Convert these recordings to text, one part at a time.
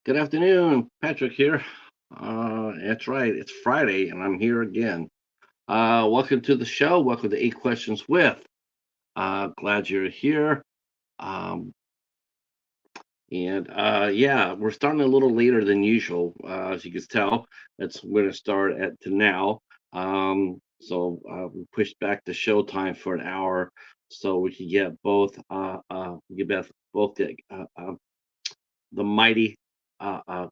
Good afternoon, Patrick here. That's right, it's Friday, and I'm here again. Welcome to the show. Welcome to Eight Questions with. Glad you're here. Um, and yeah, we're starting a little later than usual, as you can tell. That's we're gonna start at to now. So we pushed back the show time for an hour, so we could get both. We get both the mighty, uh, uh,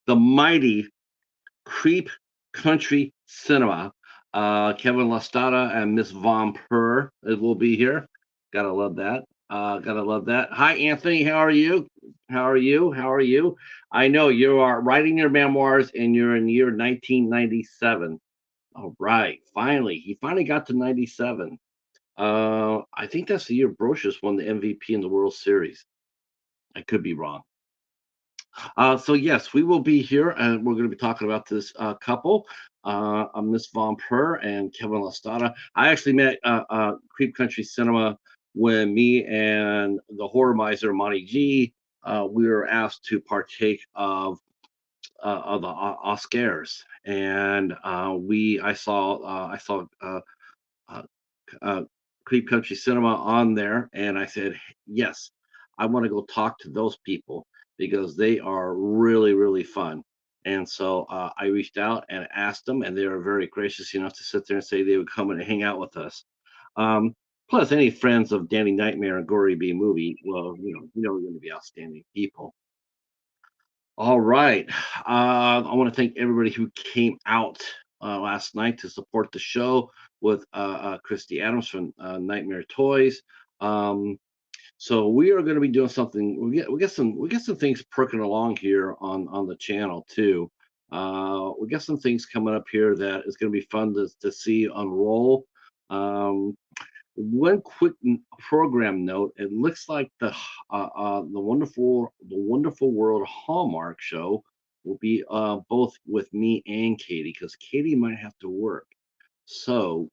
the mighty Creep Country Cinema. Kevin Lestata and Miss Von Purr will be here. Gotta love that. Gotta love that. Hi, Anthony. How are you? How are you? How are you? I know you are writing your memoirs and you're in year 1997. All right. Finally, he finally got to 97. I think that's the year Brocious won the MVP in the World Series. I could be wrong. So yes, we will be here, and we're going to be talking about this couple, Miss Von Purr and Kevin Lestata. I actually met Creep Country Cinema when me and the horror miser Monty G, we were asked to partake of the Oscars, and I saw uh, uh, Creep Country Cinema on there, and I said, yes, I want to go talk to those people because they are really, really fun. And so I reached out and asked them, and they were very gracious enough to sit there and say they would come and hang out with us. Um, Plus, any friends of Danny Nightmare and Gory B movie, well, we're going to be outstanding people. All right. I want to thank everybody who came out last night to support the show with Christy Adams from Nightmare Toys. Um, so we are going to be doing something. We get some things perking along here on the channel too. We got some things coming up here that is going to be fun to see unroll. Um, One quick program note: it looks like the Wonderful World Hallmark show will be both with me and Katie because Katie might have to work, so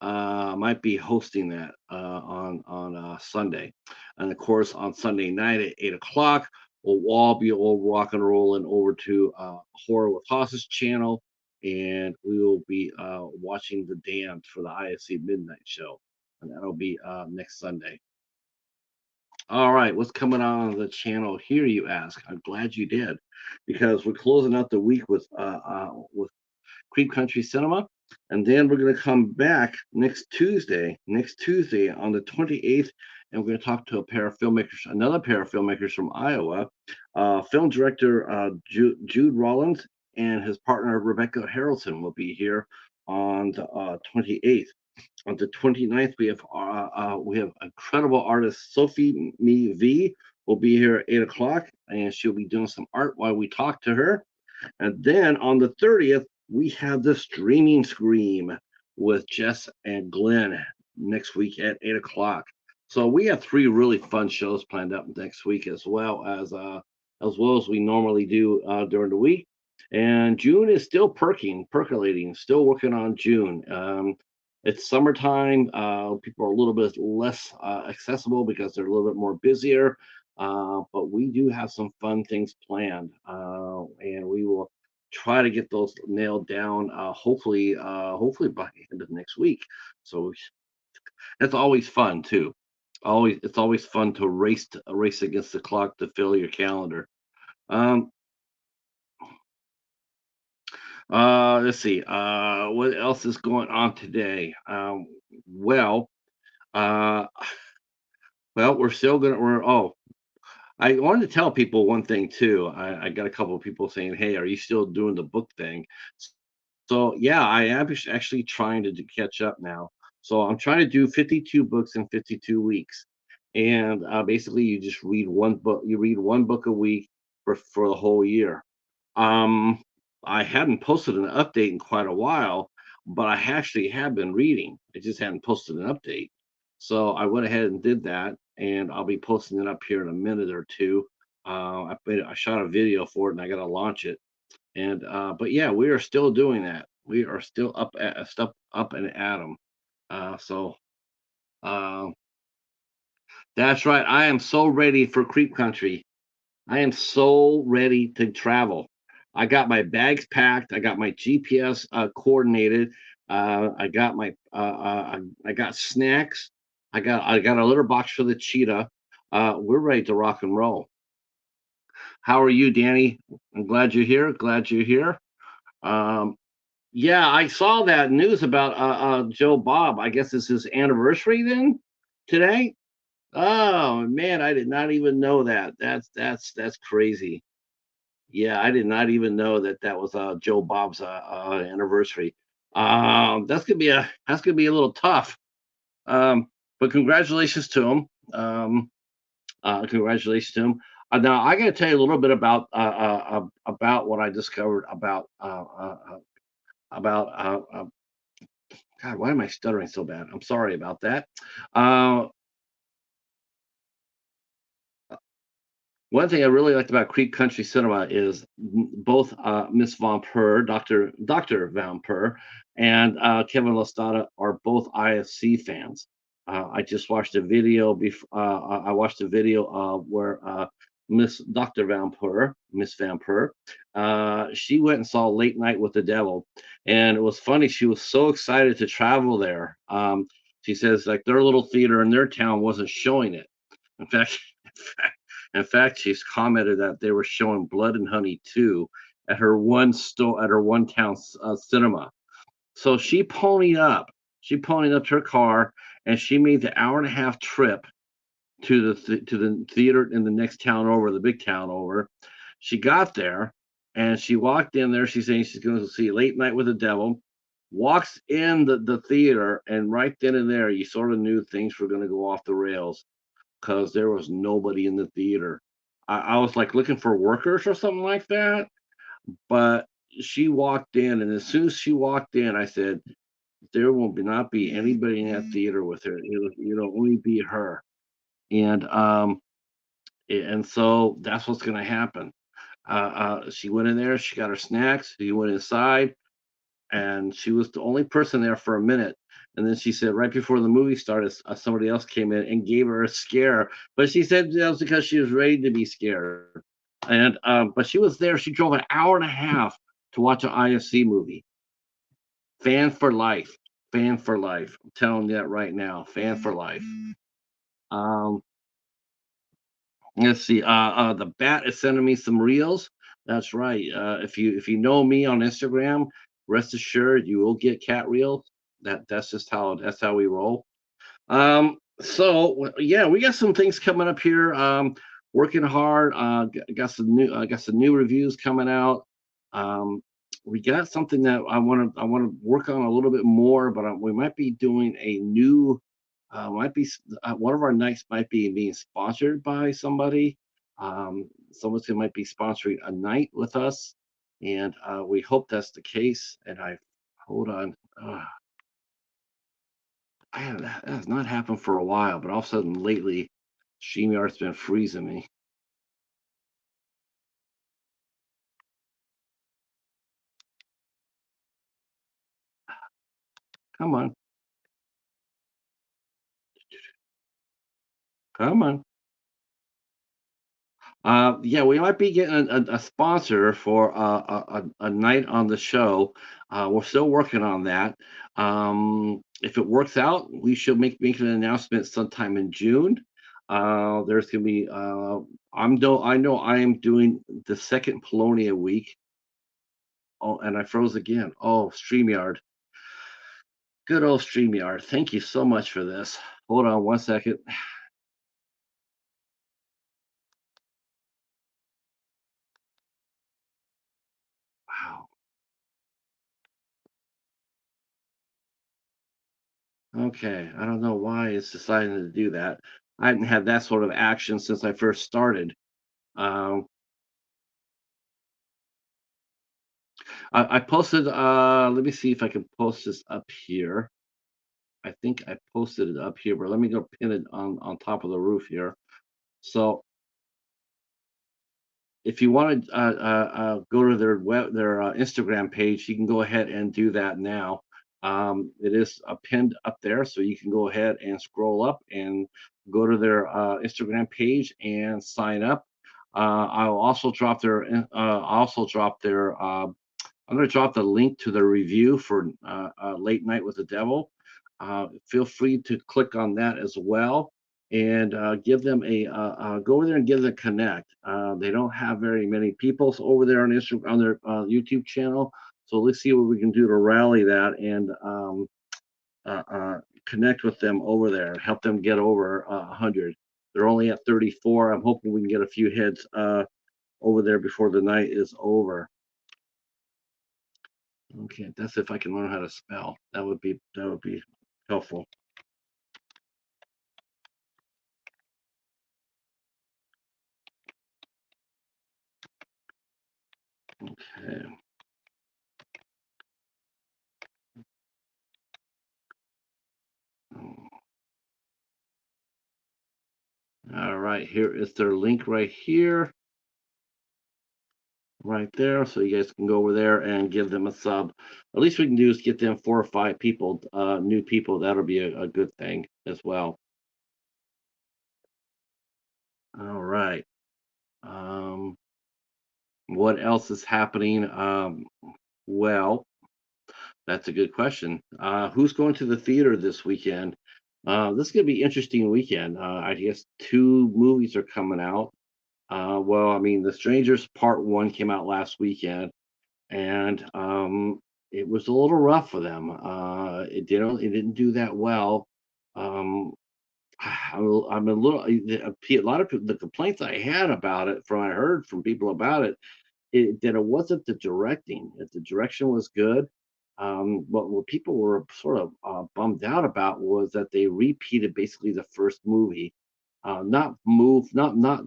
might be hosting that on Sunday, and of course on Sunday night at 8 o'clock we'll all be all rock and rolling over to Horror with Haas's channel, and we will be watching The Damned for the ISC Midnight Show, and that'll be next Sunday. All right, what's coming on the channel here, you ask? I'm glad you did, because we're closing out the week with Creep Country Cinema, and then we're going to come back next Tuesday on the 28th, and we're going to talk to another pair of filmmakers from Iowa, film director Jude Rollins and his partner Rebecca Harrelson will be here on the 28th. On the 29th, we have incredible artist Sophie Me V will be here at 8 o'clock, and she'll be doing some art while we talk to her. And then on the 30th, we have the Streaming Scream with Jess and Glenn next week at 8 o'clock. So we have three really fun shows planned up next week, as well as we normally do during the week. And June is still percolating, still working on June. It's summertime. People are a little bit less accessible because they're a little bit more busier. But we do have some fun things planned, and we will try to get those nailed down. Hopefully by the end of next week. So that's always fun too. It's always fun to race against the clock to fill your calendar. Um, let's see. What else is going on today? Well, uh, well, we're still gonna. We're oh, I wanted to tell people one thing too. I got a couple of people saying, "Hey, are you still doing the book thing?" So yeah, I am actually trying to catch up now. So I'm trying to do 52 books in 52 weeks, and basically you just read one book. You read one book a week for the whole year. Um, I hadn't posted an update in quite a while, but I actually have been reading. I just hadn't posted an update. So I went ahead and did that, and I'll be posting it up here in a minute or two. I shot a video for it, and I got to launch it. And but yeah, we are still doing that. We are still up and at 'em. So uh, that's right. I am so ready for Creep Country. I am so ready to travel. I got my bags packed. I got my GPS coordinated. I got my I got snacks. I got a litter box for the cheetah. We're ready to rock and roll. How are you, Danny? I'm glad you're here. Glad you're here. Um, yeah, I saw that news about Joe Bob. I guess it's his anniversary then today. Oh man, I did not even know that. That's crazy. Yeah, I did not even know that that was Joe Bob's anniversary. That's gonna be a little tough. Um, but congratulations to him. Congratulations to him. Now I got to tell you a little bit about what I discovered about God. Why am I stuttering so bad? I'm sorry about that. Uh, One thing I really liked about Creek Country Cinema is both Miss Von Purr, Doctor Von Purr, and Kevin Lestata are both IFC fans. I just watched a video. I watched a video where Miss Doctor Van Purr, Miss Van Purr, she went and saw Late Night with the Devil, and it was funny. She was so excited to travel there. She says like their little theater in their town wasn't showing it. In fact, in fact, she's commented that they were showing Blood and Honey 2 at her one store at her one town cinema. So she ponied up. She ponied up her car and she made the hour and a half trip to to the theater in the next town over, the big town over. She got there and she walked in there. She's saying she's going to see Late Night with the Devil. Walks in the theater, and right then and there, you sort of knew things were going to go off the rails because there was nobody in the theater. I was like looking for workers or something like that, but she walked in, and as soon as she walked in, I said, "There will not be anybody in that theater with her. It'll only be her." And and so that's what's going to happen. She went in there, she got her snacks, she went inside, and she was the only person there for a minute. And then she said right before the movie started, somebody else came in and gave her a scare. But she said that was because she was ready to be scared. And but she was there. She drove an hour and a half to watch an IFC movie. Fan for life. Fan for life. I'm telling you that right now. Fan for life. Um, let's see. The Bat is sending me some reels. That's right. If you know me on Instagram, rest assured you will get cat reels. That's how we roll. Yeah, we got some things coming up here. Working hard. Got some new reviews coming out. Um, we got something that I want to work on a little bit more, but we might be doing a new. Might be one of our nights might be being sponsored by somebody. Someone's who might be sponsoring a night with us, and we hope that's the case. And I hold on. That has not happened for a while, but all of a sudden lately, StreamYard's been freezing me. Come on, come on. Yeah, we might be getting a sponsor for a night on the show. We're still working on that. If it works out, we should make an announcement sometime in June. There's gonna be I know I am doing the second Polonia week. Oh, and I froze again. Oh, StreamYard. Good old StreamYard. Thank you so much for this. Hold on one second. Wow. Okay. I don't know why it's deciding to do that. I haven't had that sort of action since I first started. Um, I posted, let me see if I can post this up here. I think I posted it up here, but let me go pin it on top of the roof here. So if you want to go to their Instagram page, you can go ahead and do that now. It is pinned up there, so you can go ahead and scroll up and go to their Instagram page and sign up. I'll also drop their. I'm going to drop the link to the review for Late Night with the Devil. Feel free to click on that as well, and give them go over there and give them a connect. They don't have very many people over there on Instagram on their YouTube channel, so let's see what we can do to rally that and uh, uh, connect with them over there, help them get over 100. They're only at 34. I'm hoping we can get a few heads over there before the night is over. Okay, that's if I can learn how to spell. That would be helpful. Okay. All right, here is their link right here, right there. So you guys can go over there and give them a sub. At least we can do is get them 4 or 5 people, new people. That'll be a good thing as well. All right. Um, what else is happening? Well, that's a good question. Who's going to the theater this weekend? This is gonna be interesting weekend. I guess 2 movies are coming out. Well, I mean, The Strangers Part One came out last weekend, and it was a little rough for them. It didn't do that well. Um, I'm a little a lot of the complaints I had about it from I heard from people about it that it wasn't the directing. That the direction was good. But what people were sort of bummed out about was that they repeated basically the first movie, not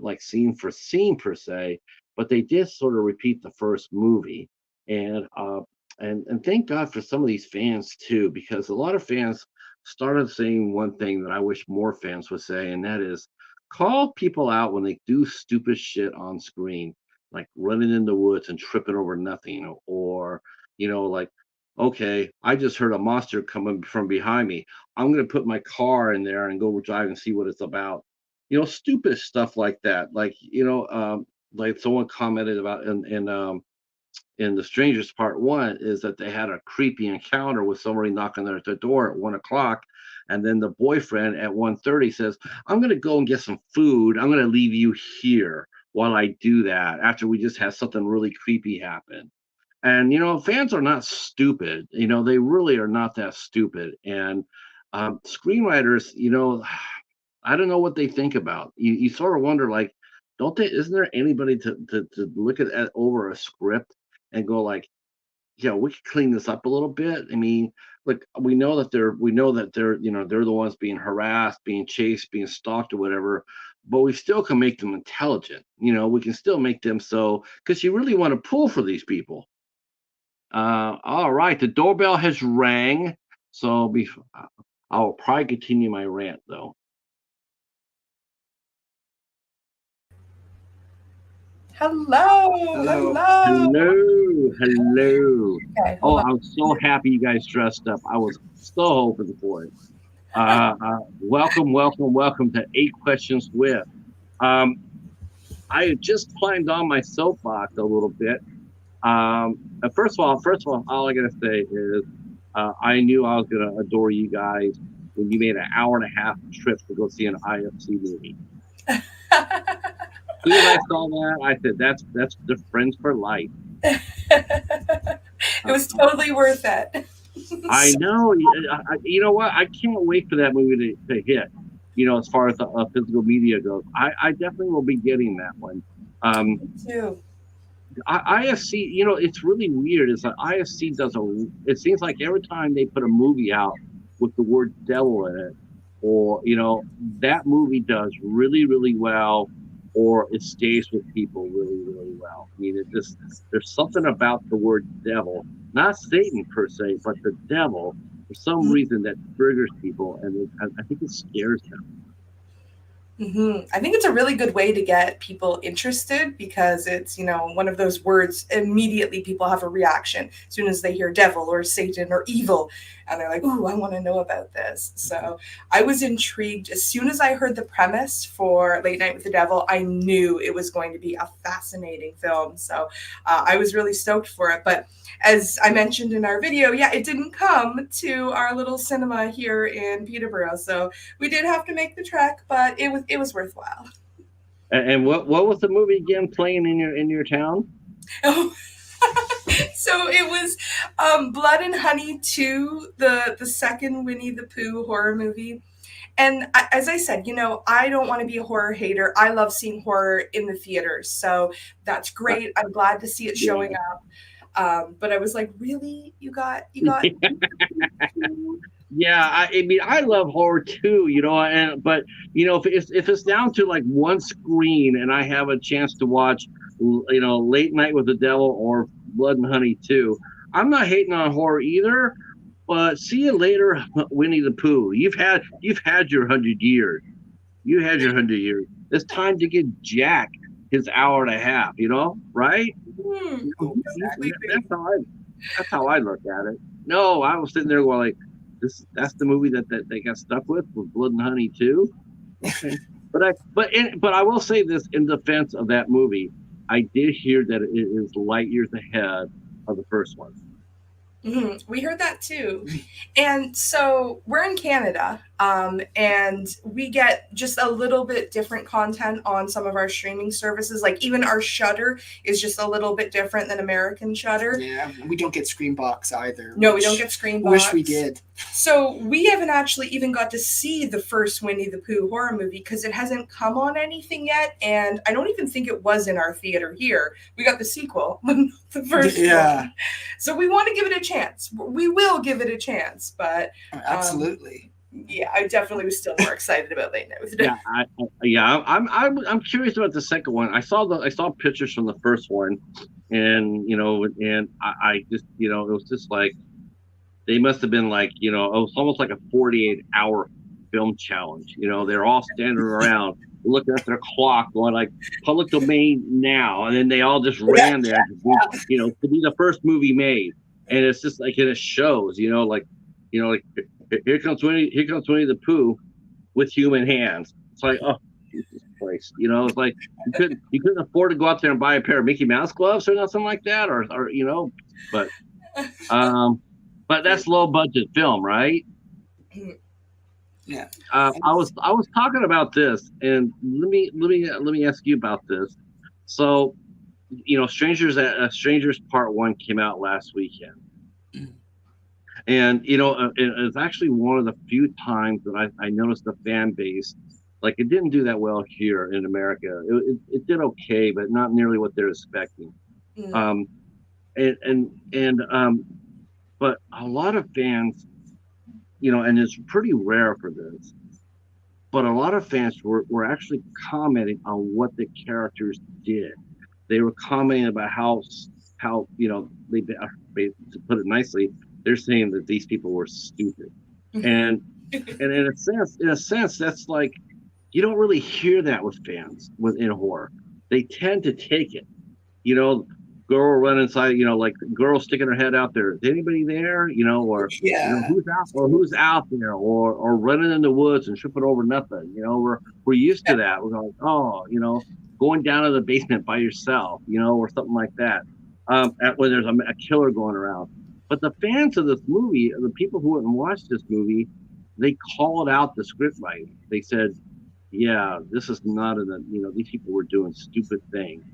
like scene for scene per se, but they did sort of repeat the first movie, and and thank God for some of these fans too, because a lot of fans started saying one thing that I wish more fans would say, and that is call people out when they do stupid shit on screen, like running in the woods and tripping over nothing, or like, okay, I just heard a monster coming from behind me. I'm gonna put my car in there and go drive and see what it's about. Stupid stuff like that. Like someone commented about in The Strangers Part One is that they had a creepy encounter with somebody knocking at their door at 1 o'clock. And then the boyfriend at 1:30 says, I'm going to go and get some food. I'm going to leave you here while I do that after we just had something really creepy happen. And, fans are not stupid. They really are not that stupid. And screenwriters, I don't know what they think about. You sort of wonder, like, don't they? Isn't there anybody to look at over a script and go like, we could clean this up a little bit. I mean, like we know that they're the ones being harassed, being chased, being stalked or whatever, but we still can make them intelligent. We can still make them so because you really want to pull for these people. All right, the doorbell has rang, so I'll probably continue my rant though. Hello, Hello. hello. Hello. Hello. Okay, Oh, hold on. I'm so happy you guys dressed up. I was so hoping for it. Welcome, welcome, welcome to Eight Questions with. Um, I had just climbed on my soapbox a little bit. First of all I gotta say is I knew I was gonna adore you guys when you made an hour and a half trip to go see an IFC movie. As soon as I saw that, I said, "That's the friends for life." It Uh, was totally worth it. I know. You know what? I can't wait for that movie to hit. As far as the physical media goes, I definitely will be getting that one. Um, Too. IFC, it's really weird. Is that IFC does a? It seems like every time they put a movie out with the word devil in it, or that movie does really, really well, or it stays with people really, really well. I mean, it just there's something about the word devil, not Satan per se, but the devil for some reason that triggers people, and I think it scares them. I think it's a really good way to get people interested because it's, one of those words immediately people have a reaction as soon as they hear devil or Satan or evil. And they're like, ooh, I want to know about this. So I was intrigued. As soon as I heard the premise for Late Night with the Devil, I knew it was going to be a fascinating film. So I was really stoked for it. But as I mentioned in our video, yeah, it didn't come to our little cinema here in Peterborough. So we did have to make the trek, but it was worthwhile. And what was the movie again playing in your town? Oh. So it was Blood and Honey 2, the second Winnie the Pooh horror movie. And as I said, I don't want to be a horror hater. I love seeing horror in the theaters. So that's great. I'm glad to see it showing up. But I was like, really? You got Yeah, I mean, I love horror too, but if it's down to like one screen and I have a chance to watch, Late Night with the Devil or Blood and Honey 2, I'm not hating on horror either. But see you later, Winnie the Pooh. You've had your 100 years. You had your 100 years. It's time to get Jack his hour and a half. Right? exactly. That's how I look at it. No, I was sitting there going like, that's the movie that they got stuck with Blood and Honey too. Okay, but I will say this in defense of that movie, I did hear that it is light years ahead of the first one. We heard that too. And so we're in Canada, and we get just a little bit different content on some of our streaming services. Like even our Shudder is just a little bit different than American Shudder. Yeah, we don't get Screenbox either. No, we don't get Screenbox. Wish we did. So we haven't actually even got to see the first Winnie the Pooh horror movie because it hasn't come on anything yet, and I don't even think it was in our theater here. We got the sequel, the first one. So we want to give it a chance. We will give it a chance, but absolutely. Yeah, I definitely was still more excited about Late Night with the Devil. I'm curious about the second one. I saw pictures from the first one, and I just it was just like they must have been like it was almost like a 48-hour film challenge. They're all standing around looking at their clock, going like public domain now, and then they all just ran there to be the first movie made, and it's just like it shows like here comes Winnie the Pooh with human hands. It's like, oh, Jesus Christ. It's like you couldn't afford to go out there and buy a pair of Mickey Mouse gloves or nothing like that, or but that's low budget film, right? Yeah. I was talking about this, and let me ask you about this. So, Strangers Part 1 came out last weekend. And it's actually one of the few times that I noticed the fan base, like it didn't do that well here in America. It did okay, but not nearly what they're expecting. But a lot of fans, and it's pretty rare for this, but a lot of fans were actually commenting on what the characters did. They were commenting about how they, to put it nicely, they're saying that these people were stupid. And in a sense, that's like, you don't really hear that with fans in horror. They tend to take it, girl running inside, like the girl sticking her head out there. Is anybody there? Who's out there, or running in the woods and tripping over nothing. We're used to that. We're like, going down to the basement by yourself, or something like that. When there's a killer going around. But the fans of this movie, the people who went and watched this movie, they called out the script writing. They said, yeah, this is not these people were doing stupid things.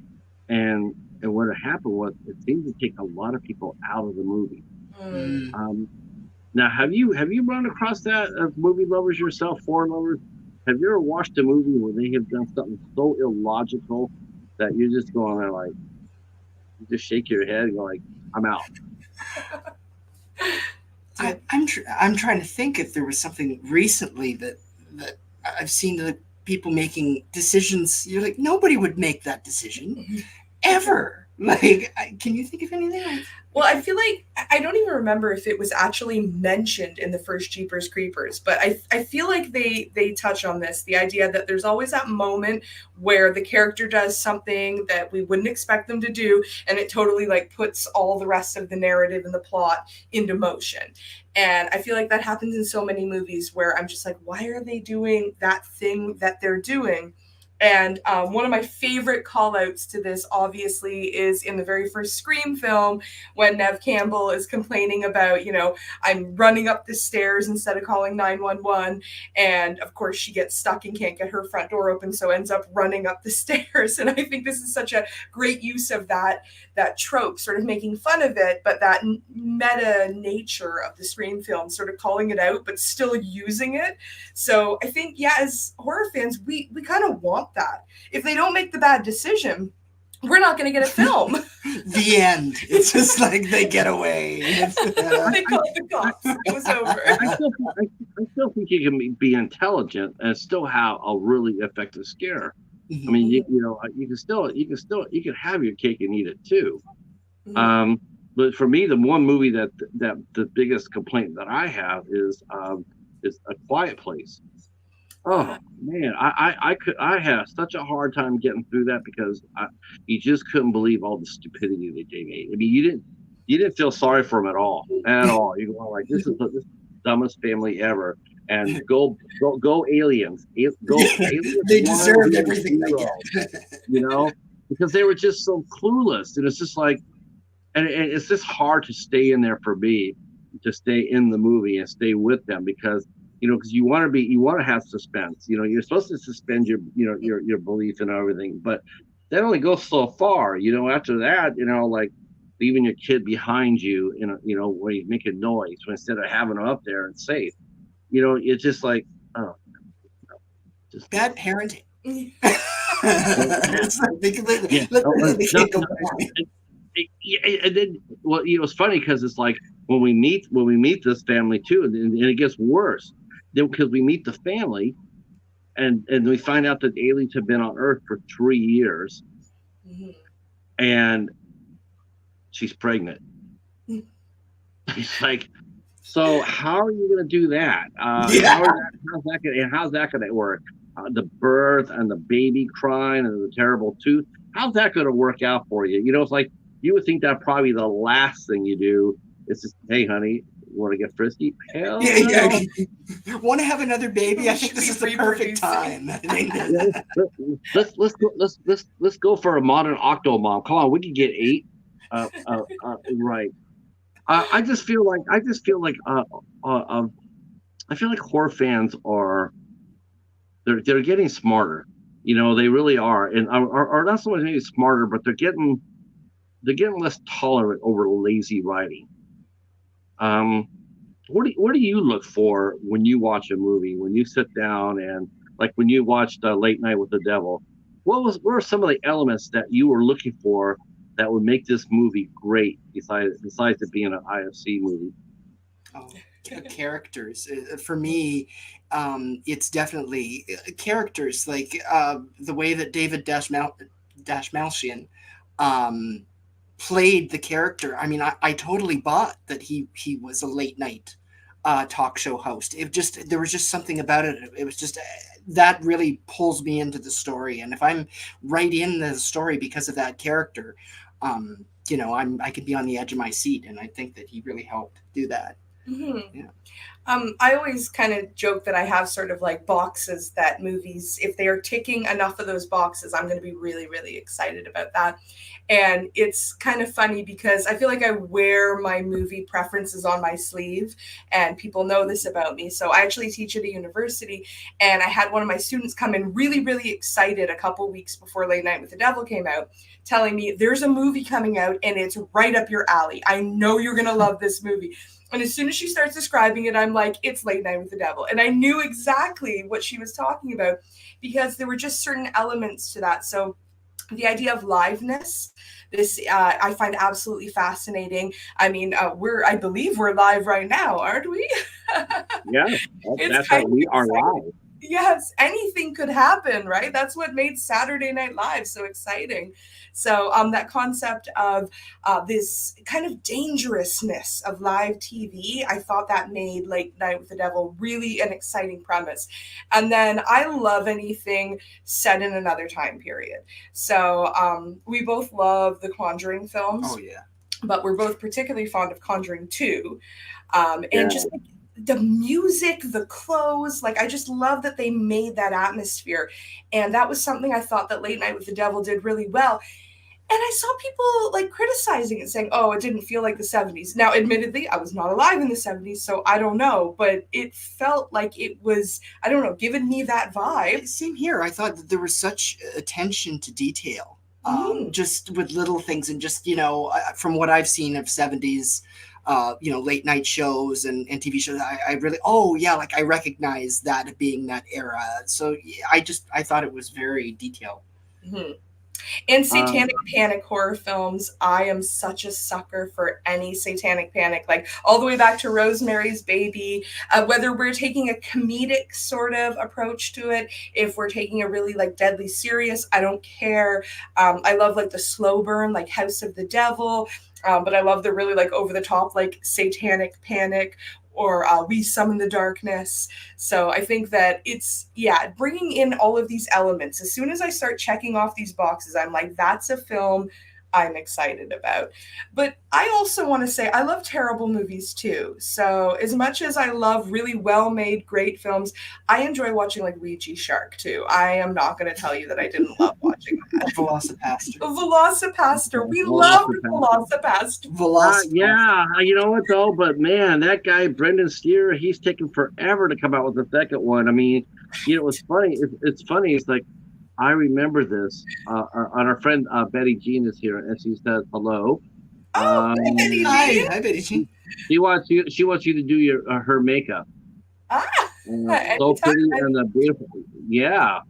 And what happened was it seemed to take a lot of people out of the movie. Now, have you run across that as movie lovers yourself, horror lovers? Have you ever watched a movie where they have done something so illogical that you're just going there like, you just shake your head and go like, I'm out? I'm trying to think if there was something recently that I've seen people making decisions. You're like, nobody would make that decision ever. Like, can you think of anything? Well, I feel like I don't even remember if it was actually mentioned in the first Jeepers Creepers, but I feel like they touch on this, the idea that there's always that moment where the character does something that we wouldn't expect them to do, and it totally like puts all the rest of the narrative and the plot into motion. And I feel like that happens in so many movies where I'm just like, why are they doing that thing that they're doing? And one of my favorite call outs to this, obviously, is in the very first Scream film when Nev Campbell is complaining about, I'm running up the stairs instead of calling 911. And of course, she gets stuck and can't get her front door open, so ends up running up the stairs. And I think this is such a great use of that trope, sort of making fun of it, but that meta nature of the Scream film, sort of calling it out, but still using it. So I think, yeah, as horror fans, we kind of want that. If they don't make the bad decision, we're not going to get a film. The end. It's just like they get away. They called the cops. It was over. I still think you can be intelligent and still have a really effective scare. I mean, you can have your cake and eat it too. But for me, the one movie that the biggest complaint that I have is A Quiet Place. Oh man, I have such a hard time getting through that because you just couldn't believe all the stupidity that they made. I mean, you didn't feel sorry for them at all. You go like, this is the dumbest family ever, and go aliens, go aliens. They deserve everything they get. Because they were just so clueless, and it's just like, and it's just hard to stay in there for me, to stay in the movie and stay with them because you want to have suspense. You're supposed to suspend your belief and everything, but that only goes so far. After that, like leaving your kid behind you, when you make a noise, instead of having them up there and safe, it's just like, oh, just bad parenting. And then, it's funny because it's like when we meet this family too, and it gets worse. Then because we meet the family, and we find out that aliens have been on Earth for 3 years, and she's pregnant. It's like, so how are you going to do that? How's that going to work? The birth and the baby crying and the terrible tooth. How's that going to work out for you? It's like you would think that probably the last thing you do is just, hey, honey, want to get frisky? Hell no. Want to have another baby? I think this is the perfect time. Let's go for a modern Octomom. Come on, we can get 8. Right. I feel like horror fans are they're getting smarter. They really are, and are not so much maybe smarter, but they're getting less tolerant over lazy writing. What do you look for when you watch a movie? When you sit down and like when you watched Late Night with the Devil, what are some of the elements that you were looking for that would make this movie great? Besides it being an IFC movie. Oh, characters for me, it's definitely characters like the way that David Dashmalchian played the character. I mean, I totally bought that he was a late night talk show host. There was just something about it. It was just that really pulls me into the story. And if I'm right in the story because of that character, I could be on the edge of my seat. And I think that he really helped do that. Yeah. I always kind of joke that I have sort of like boxes that movies, if they are ticking enough of those boxes, I'm going to be really, really excited about that. And it's kind of funny because I feel like I wear my movie preferences on my sleeve and people know this about me. So I actually teach at a university and I had one of my students come in really, really excited a couple weeks before Late Night with the Devil came out, telling me there's a movie coming out and it's right up your alley. I know you're going to love this movie. And as soon as she starts describing it, I'm like, it's Late Night with the Devil. And I knew exactly what she was talking about because there were just certain elements to that. So the idea of liveness, this I find absolutely fascinating. I mean, I believe we're live right now, aren't we? Yeah, that's how we are live. Yes, anything could happen, right? That's what made Saturday Night Live so exciting. So, that concept of this kind of dangerousness of live TV, I thought that made Late Night with the Devil really an exciting premise. And then I love anything set in another time period. So, we both love the Conjuring Oh films, yeah. but we're both particularly fond of Conjuring 2. And Yeah. just like, the music, the clothes, like I just love that they made that atmosphere. And that was something I thought that Late Night with the Devil did really well. And I saw people like criticizing it, saying, oh, it didn't feel like the 70s. Now, admittedly, I was not alive in the 70s, so I don't know, but it felt like it was, I don't know, giving me that vibe. Same here. I thought that there was such attention to detail, Mm, just with little things, and just from what I've seen of '70s, late night shows and TV shows. I really, oh yeah, like I recognize that being that era. So yeah, I thought it was very detailed. mhm. And Um, satanic panic horror films, I am such a sucker for any satanic panic, like all the way back to Rosemary's Baby. Whether we're taking a comedic sort of approach to it, if we're taking a really like deadly serious, I don't care. I love like the slow burn, like House of the Devil. But I love the really like over the top, like satanic panic, or We Summon the Darkness. So I think that it's, yeah, bringing in all of these elements. As soon as I start checking off these boxes, I'm like, that's a film I'm excited about. But I also want to say I love terrible movies too. So as much as I love really well made, great films, I enjoy watching like Ouija Shark too. I am not going to tell you that I didn't love watching that. Velocipaster. Velocipaster. We well, loved Velocipaster. Velocipaster. yeah, you know what though? But man, that guy Brendan Steer, he's taking forever to come out with the second one. I mean, it's funny. It's funny. It's like I remember this. Our friend Betty Jean is here, and she says hello. Oh, hi, Betty Hi, Jean. hi, Betty Jean. She wants you. She wants you to do your her makeup. Ah, So anytime. pretty and beautiful. Yeah,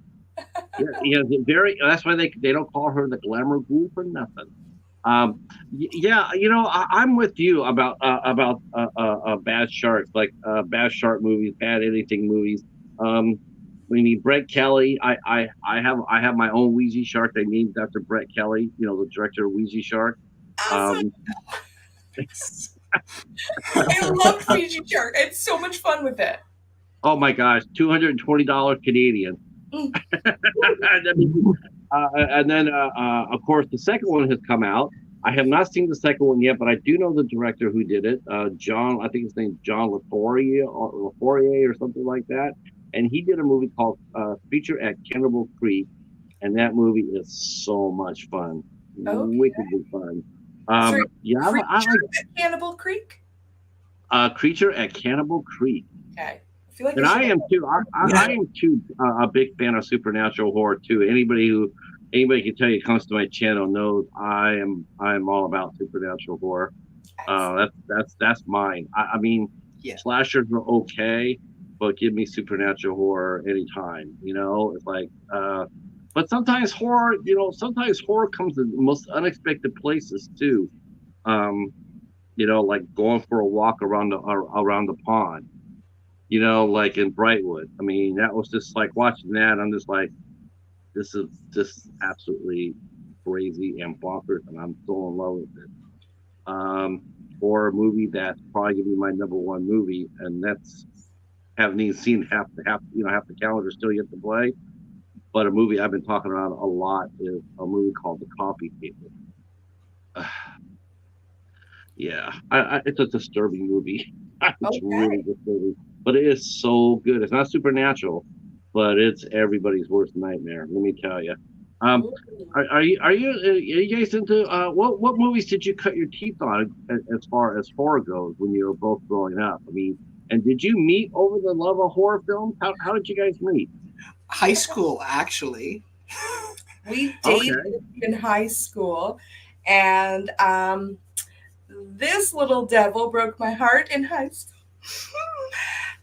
yeah, yeah. Very. That's why they don't call her the Glamour Ghoul for nothing. Yeah, I'm with you about bad sharks, like bad shark movies, bad anything movies. Um, we need Brett Kelly. I have my own Ouija shark. They named after Brett Kelly, the director of Ouija Shark. Awesome. Um, I love Fiji Shark. I had so much fun with it. oh my gosh, $220 Canadian. Mm. And then, of course, the second one has come out. I have not seen the second one yet, but I do know the director who did it. John, I think his name's John Lafourier or something like that. And he did a movie called Creature at Cannibal Creek, and that movie is so much fun, Okay. wickedly fun. Sorry, Yeah, I Creature like at Cannibal Creek? Creature at Cannibal Creek. Okay. I feel like And I I should. am too. I am too a big fan of supernatural horror too. Anybody can tell you comes to my channel knows I'm all about supernatural horror. That's mine. I mean, Yeah. slashers are okay, but give me supernatural horror anytime. It's like, but sometimes horror comes in the most unexpected places too. Um, like going for a walk around the pond, like in Brightwood. I mean, that was just like watching that. I'm just like, this is just absolutely crazy and bonkers, and I'm so in love with it. Um, or a movie that's probably gonna be my number one movie, and that's haven't even seen half the calendar still yet to play. But a movie I've been talking about a lot is a movie called The Coffee Table. Yeah, it's a disturbing movie. It's really Okay. disturbing, but it is so good. It's not supernatural, but it's everybody's worst nightmare. Let me tell you. Um, Ooh. are you guys into what movies did you cut your teeth on as far as horror goes when you were both growing up? I mean, and did you meet over the love of horror films? How did you guys meet? High school, actually. We dated Okay. in high school, and this little devil broke my heart in high school.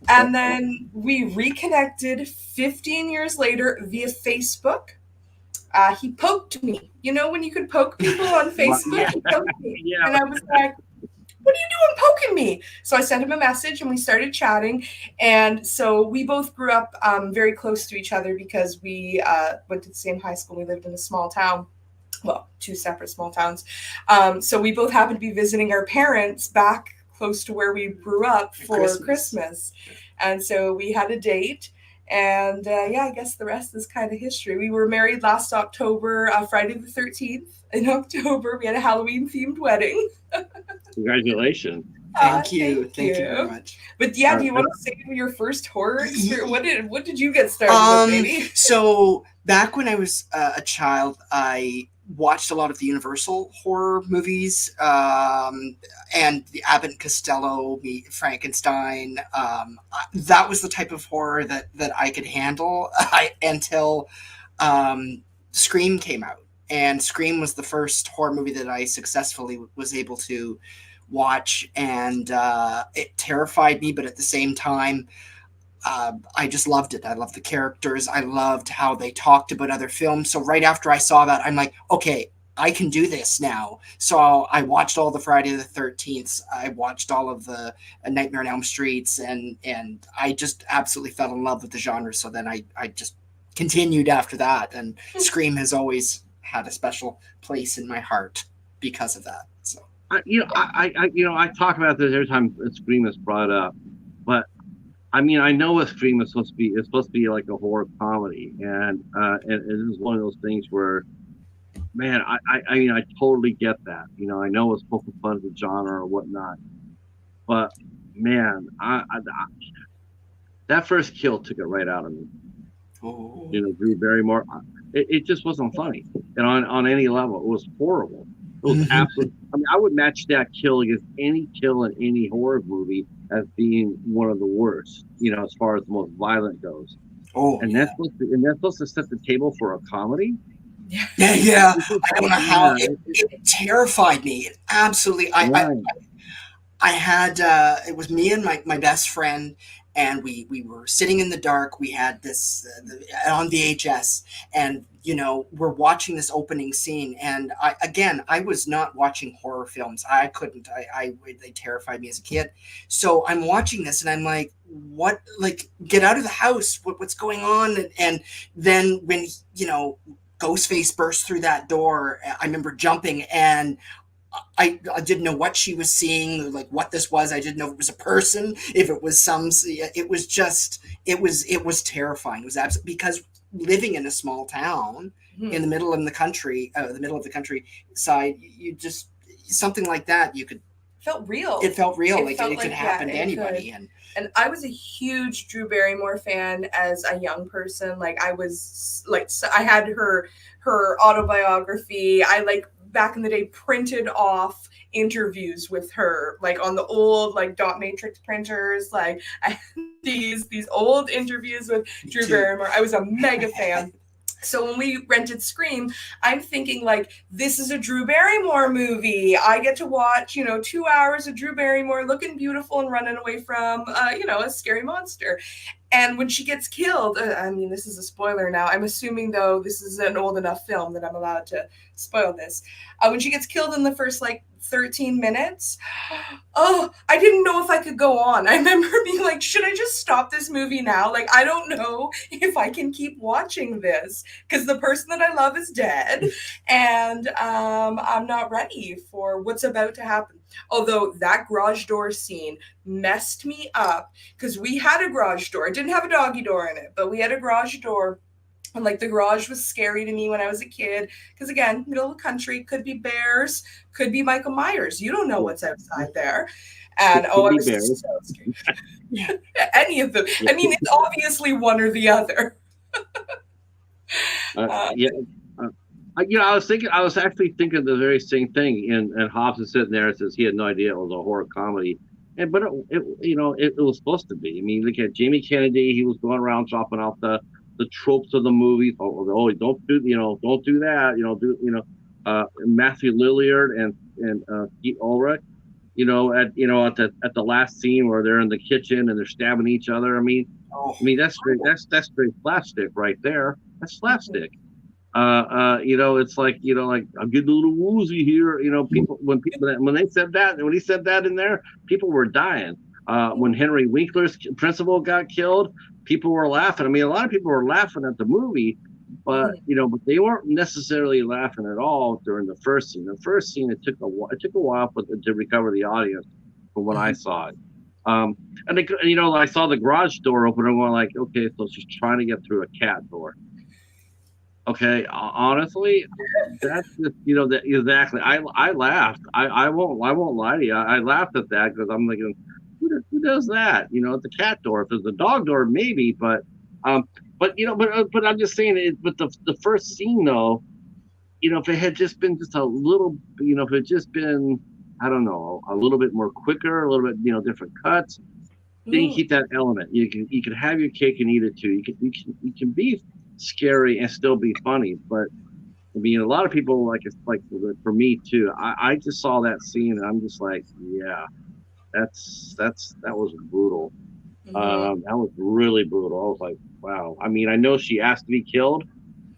And Uh-oh. then we reconnected 15 years later via Facebook. He poked me. You know, when you could poke people on Well, Facebook, he poked me. yeah, And I was like, what are you doing poking me? So I sent him a message and we started chatting. And so we both grew up very close to each other because we went to the same high school. We lived in a small town, well, two separate small towns. So we both happened to be visiting our parents back close to where we grew up for Christmas. And so we had a date. And yeah, I guess the rest is kind of history. We were married last October, Friday the 13th in October. We had a Halloween themed wedding. Congratulations. Thank you very much. But yeah, do you want to say your first horror experience? What did you get started with, baby? So back when I was a child, I watched a lot of the Universal horror movies, and the Abbott and Costello, Frankenstein. That was the type of horror that I could handle until Scream came out. And Scream was the first horror movie that I successfully was able to watch, and it terrified me, but at the same time, I just loved it. I loved the characters. I loved how they talked about other films. So right after I saw that, I'm like, okay, I can do this now. So I watched all the Friday the 13th. I watched all of the Nightmare on Elm Streets, and I just absolutely fell in love with the genre. So then I just continued after that, and Scream has always had a special place in my heart because of that. So I talk about this every time Scream is brought up, but I mean, I know a Scream is supposed to be, it's supposed to be like a horror comedy, and it is one of those things where, man, I mean, I totally get that. I know it's supposed to fund the genre or whatnot, but man, that first kill took it right out of me. oh. Drew Barrymore, it just wasn't funny, and on any level, it was horrible. It was absolutely. I mean, I would match that kill against any kill in any horror movie as being one of the worst. As far as the most violent goes. Oh, and yeah. that's supposed to set the table for a comedy. Yeah. I don't know how it terrified me. It absolutely. I had it was me and my best friend, and we were sitting in the dark. We had this on VHS, and we're watching this opening scene. And I was not watching horror films. I couldn't. They terrified me as a kid. So I'm watching this, and I'm like, what? Like, get out of the house! What's going on? And then when Ghostface burst through that door, I remember jumping, and I didn't know what she was seeing, like what this was. I didn't know if it was a person, if it was it was just, it was terrifying. It was absolutely, because living in a small town in the middle of the countryside, you just, something like that, you could, felt real. It felt real. It could happen to anybody. And I was a huge Drew Barrymore fan as a young person. Like, I was like, I had her autobiography. I back in the day printed off interviews with her, like on the old dot matrix printers. Like, I had these old interviews with Drew Barrymore. I was a mega fan. So when we rented Scream, I'm thinking, this is a Drew Barrymore movie. I get to watch, 2 hours of Drew Barrymore looking beautiful and running away from, a scary monster. And when she gets killed, I mean, this is a spoiler now. I'm assuming, though, this is an old enough film that I'm allowed to spoil this. When she gets killed in the first, 13 minutes, oh, I didn't know if I could go on. I remember being like, should I just stop this movie now? I don't know if I can keep watching this, because the person that I love is dead, and I'm not ready for what's about to happen. Although that garage door scene messed me up, because we had a garage door. It didn't have a doggy door in it, but we had a garage door. And the garage was scary to me when I was a kid, because again, middle of the country, could be bears, could be Michael Myers. You don't know what's outside there. And I was so scared. Yeah, any of them. I mean, it's obviously one or the other. I was actually thinking the very same thing. And Hobbs is sitting there and says he had no idea it was a horror comedy. But it was supposed to be. I mean, look at Jamie Kennedy. He was going around dropping off the tropes of the movie. Don't do that. Matthew Lillard and Pete Ulrich. At the last scene where they're in the kitchen and they're stabbing each other. I mean, that's straight slapstick right there. That's slapstick. It's like, like I'm getting a little woozy here. People when they said that, when he said that in there, people were dying. When Henry Winkler's principal got killed, people were laughing. I mean, a lot of people were laughing at the movie, but Mhm. but they weren't necessarily laughing at all during the first scene. The first scene, it took a while to recover the audience from when I Mhm. saw it. Um, and I saw the garage door open, and I'm going like, okay, so she's trying to get through a cat door. Okay, honestly, that's just that exactly. I laughed. I won't lie to you. I laughed at that because I'm thinking, who does that? It's a cat door. If it's a dog door, maybe. Um, but I'm just saying it. But the first scene though, if it had just been just a little, if it had just been, I don't know, a little bit more quicker, a little bit, different cuts. Then you Mm. keep that element. You can have your cake and eat it too. You can be scary and still be funny, but I mean, a lot of people like it's like for me too. I just saw that scene and I'm just like, yeah, that was brutal. Mhm. That was really brutal. I was like, wow. I mean, I know she asked to be killed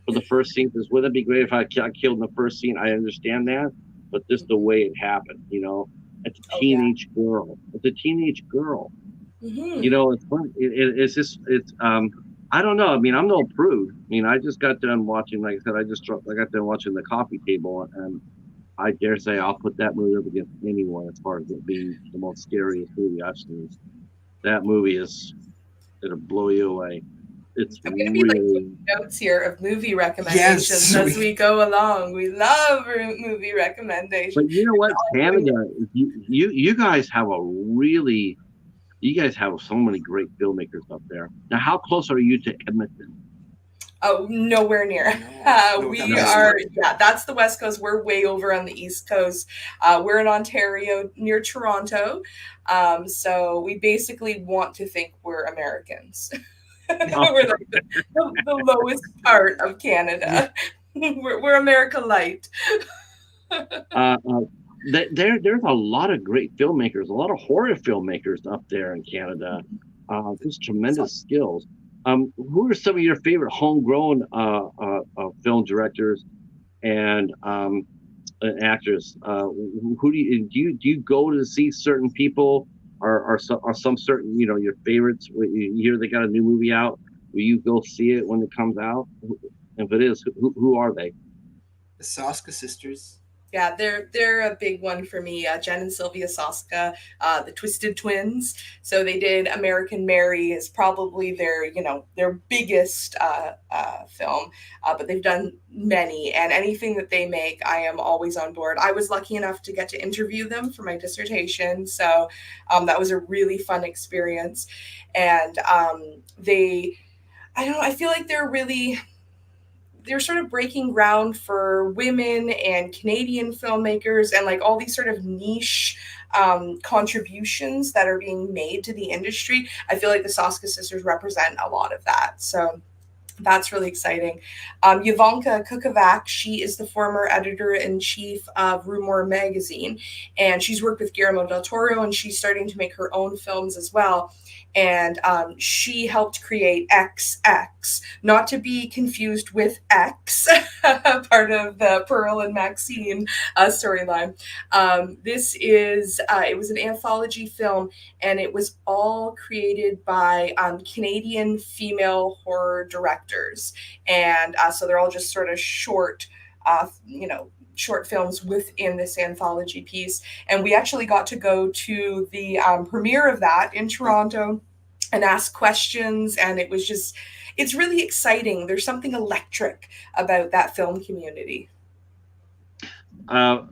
for the first scene. Because wouldn't it be great if I got killed in the first scene? I understand that, but just the way it happened, it's a Oh yeah. teenage girl. It's a teenage girl. Hmm. It's fun. It's just I don't know. I mean, I'm no prude. I mean, I just got done watching. Like I said, I got done watching The Coffee Table, and I dare say I'll put that movie up against anyone as far as it being the most scariest movie I've seen. That movie it'll blow you away. It's I'm gonna be like really. taking notes here of movie recommendations Yes, as we go along. We love movie But recommendations. you know what, Doing Canada, you guys have a really. You guys have so many great filmmakers up there. Now, how close are you to Edmonton? Oh, nowhere near. no, no, that We was are, yeah, that's the West Coast. We're way over on the East Coast. We're in Ontario near Toronto. So we basically want to think we're Americans. Oh, We're like the lowest part of yeah. Canada. We're America Light. uh, uh, there's a lot of great filmmakers, a lot of horror filmmakers up there in Canada. Just tremendous skills. Who are some of your favorite homegrown film directors and actors? Who do you go to see certain people, or some certain your favorites? When you hear they got a new movie out, will you go see it when it comes out? If it is, who are they? The Saska sisters. Yeah, they're a big one for me. Jen and Sylvia Soska, the Twisted Twins. So they did American Mary is probably their biggest film, but they've done many, and anything that they make, I am always on board. I was lucky enough to get to interview them for my dissertation, so that was a really fun experience. And I don't know, I feel like they're sort of breaking ground for women and Canadian filmmakers and like all these sort of niche contributions that are being made to the industry. I feel like the Soska sisters represent a lot of that. So that's really exciting. Yvonka Kukovac, she is the former editor in chief of Rumor magazine, and she's worked with Guillermo del Toro, and she's starting to make her own films as well. And she helped create XX, not to be confused with X, part of the Pearl and Maxine storyline. It was an anthology film, and it was all created by Canadian female horror directors, and so they're all just sort of short films within this anthology piece. And we actually got to go to the premiere of that in Toronto and ask questions, and it's really exciting. There's something electric about that film community. Uh,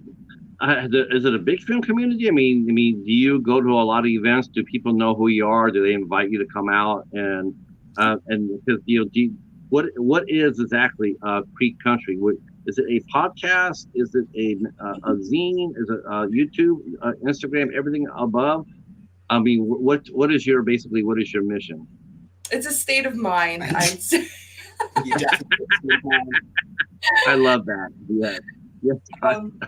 is it a big film community? I mean, do you go to a lot of events? Do people know who you are? Do they invite you to come out? And because what is exactly Creek Country? Is it a podcast? Is it a zine? Is it YouTube, Instagram, everything above? I mean, what is your mission? It's a state of mind, I'd say. You definitely. I love that. Yes, yes. Um,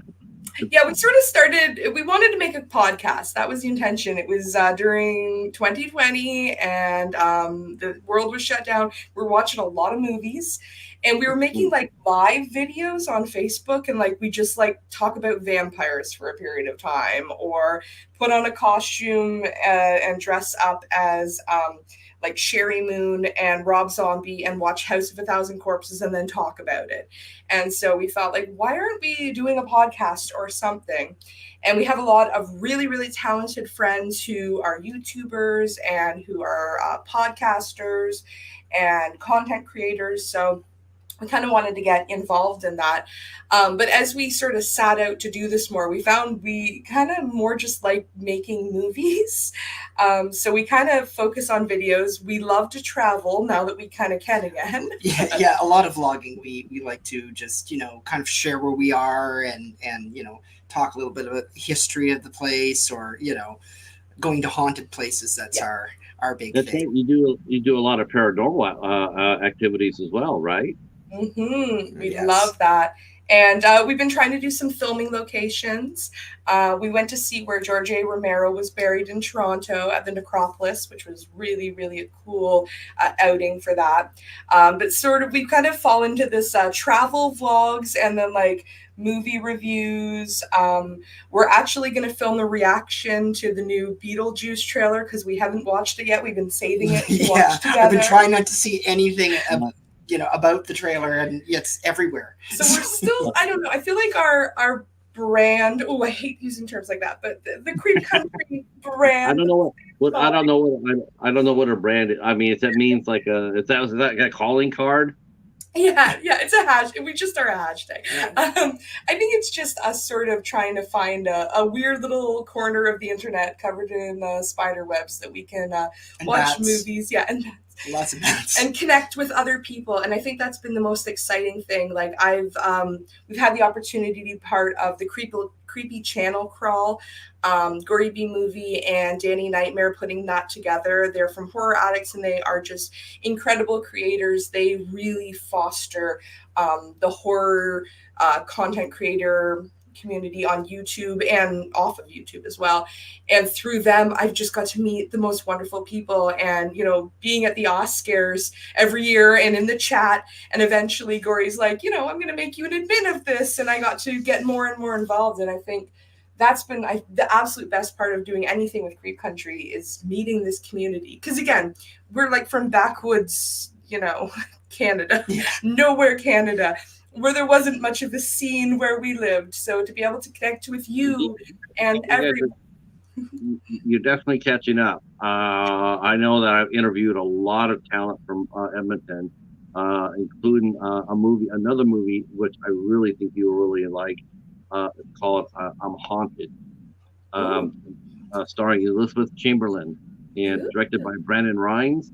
Yeah, we sort of started, we wanted to make a podcast. That was the intention. It was during 2020, and the world was shut down. We were watching a lot of movies, and we were making like live videos on Facebook, and like we just like talk about vampires for a period of time, or put on a costume and dress up as like Sherry Moon and Rob Zombie and watch House of a Thousand Corpses and then talk about it. And so we thought, like, why aren't we doing a podcast or something? And we have a lot of really, really talented friends who are YouTubers and who are podcasters and content creators. So we kind of wanted to get involved in that. But as we sort of sat out to do this more, we found we kind of more just like making movies. So we kind of focus on videos. We love to travel now that we kind of can again. Yeah, a lot of vlogging. We like to just, kind of share where we are and talk a little bit about the history of the place, or, going to haunted places. That's our big That's thing. right. You do a lot of paranormal activities as well, right? We Yes. love that. And we've been trying to do some filming locations. We went to see where George A. Romero was buried in Toronto at the necropolis, which was really, really a cool outing for that. But sort of, we've kind of fallen into this travel vlogs and then like movie reviews. We're actually going to film the reaction to the new Beetlejuice trailer because we haven't watched it yet. We've been saving it to watch together. I've been trying not to see anything about the trailer, and it's everywhere. So we're still, I don't know, I feel like our brand, oh, I hate using terms like that, but the Creep Country brand. I don't know what I don't know what a brand is. I mean, if that means like is that like a calling card? Yeah, it's a hashtag. We just are a hashtag. Yeah. I think it's just us sort of trying to find a weird little corner of the internet covered in spider webs that we can watch movies. Yeah, and lots of bats. And connect with other people. And I think that's been the most exciting thing. Like we've had the opportunity to be part of the creepy channel crawl. Gory B Movie and Danny Nightmare putting that together. They're from Horror Addicts, and they are just incredible creators. They really foster the horror content creator community on YouTube and off of YouTube as well. And through them, I've just got to meet the most wonderful people. And, being at the Oscars every year and in the chat, and eventually Gory's like, I'm going to make you an admin of this. And I got to get more and more involved. And I think that's been the absolute best part of doing anything with Creep Country is meeting this community. Because again, we're like from backwoods, Canada, nowhere Canada, where there wasn't much of a scene where we lived. So to be able to connect with you and everyone. You're definitely catching up. I know that I've interviewed a lot of talent from Edmonton, including another movie, which I really think you will really like. It's called I'm Haunted, starring Elizabeth Chamberlain and directed by Brandon Rines.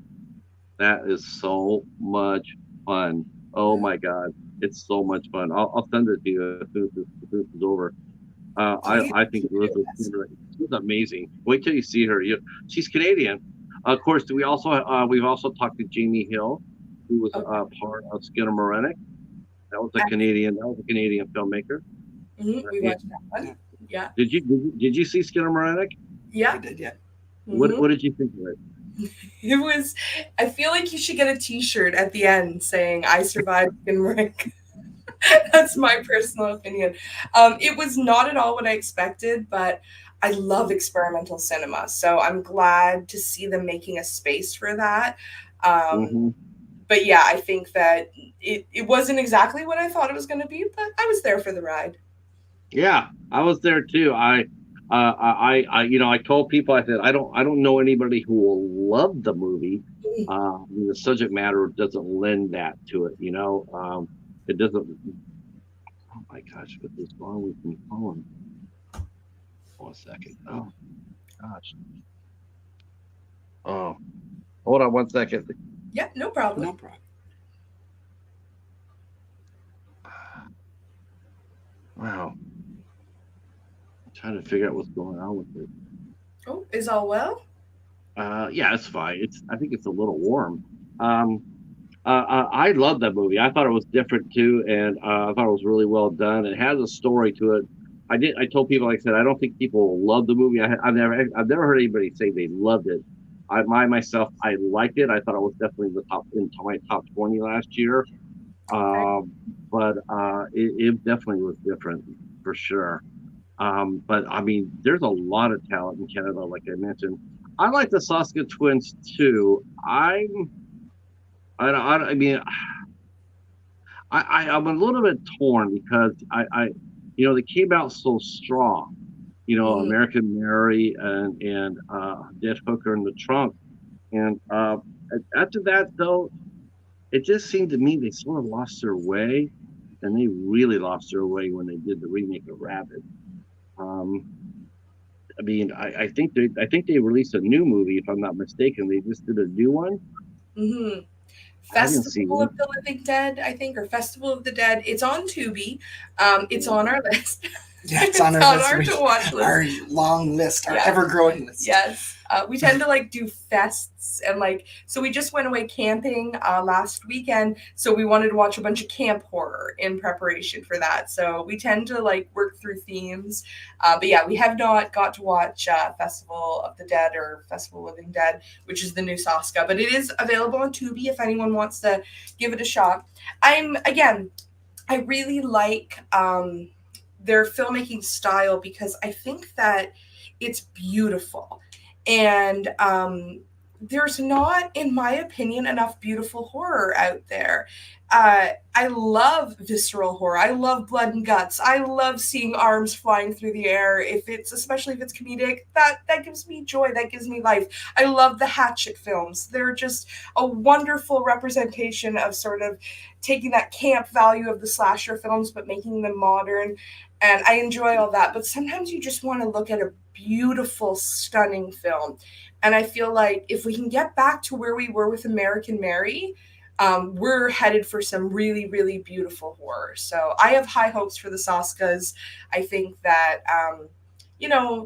That is so much fun. Oh my God. It's so much fun. I'll send it to you as soon as this is over. I think Elizabeth Chamberlain, she's amazing. Wait till you see her. She's Canadian. Of course, we've also talked to Jamie Hill, who was part of Skinamarink. That was a Canadian filmmaker. Mm-hmm. We watched that one. Yeah. Did you see Skinamarink? Yeah. I did, yeah. Mm-hmm. What did you think of it? It was. I feel like you should get a T-shirt at the end saying "I survived Skinamarink." That's my personal opinion. It was not at all what I expected, but I love experimental cinema, so I'm glad to see them making a space for that. But yeah, I think that it wasn't exactly what I thought it was going to be, but I was there for the ride. Yeah, I was there too. I told people, I said I don't know anybody who will love the movie. The subject matter doesn't lend that to it. It doesn't. Oh my gosh, what is wrong with my phone? 1 second. Oh gosh. Oh, hold on 1 second. Yeah, no problem. No problem. Wow. I'm trying to figure out what's going on with it. Oh, is all well? Yeah, it's fine. I think it's a little warm. I love that movie. I thought it was different too, and I thought it was really well done. It has a story to it. I told people, like I said, I don't think people love the movie. I've never heard anybody say they loved it. Myself, I liked it. I thought it was definitely the top in my top 20 last year. Okay. Um, but it definitely was different for sure. But I mean, there's a lot of talent in Canada, like I mentioned. I like the Saska twins too. I mean, I'm a little bit torn because they came out so strong. Mhm. American Mary and Dead Hooker in the Trunk, and after that though, it just seemed to me they sort of lost their way, and they really lost their way when they did the remake of Rabbit. Um, I mean, I think they released a new movie, if I'm not mistaken. They just did a new one. Mhm. I didn't see Festival it. of the Living Dead, I think, or Festival of the Dead. It's on Tubi. It's Yeah. on our list. Yeah, it's on It's our on list. our to watch list. Our long list, our Yes. ever growing list. Yes. We tend to like do fests and like, so we just went away camping last weekend. So we wanted to watch a bunch of camp horror in preparation for that. So we tend to like work through themes. But yeah, we have not got to watch Festival of the Dead or Festival of Living Dead, which is the new Saska, but it is available on Tubi if anyone wants to give it a shot. Again, I really like their filmmaking style because I think that it's beautiful. And there's not, in my opinion, enough beautiful horror out there. I love visceral horror. I love blood and guts. I love seeing arms flying through the air. If it's, especially if it's comedic, that gives me joy. That gives me life. I love the hatchet films. They're just a wonderful representation of sort of taking that camp value of the slasher films but making them modern, and I enjoy all that. But sometimes you just want to look at a beautiful, stunning film. And I feel like if we can get back to where we were with American Mary, we're headed for some really, really beautiful horror. So I have high hopes for the Saskas. I think that,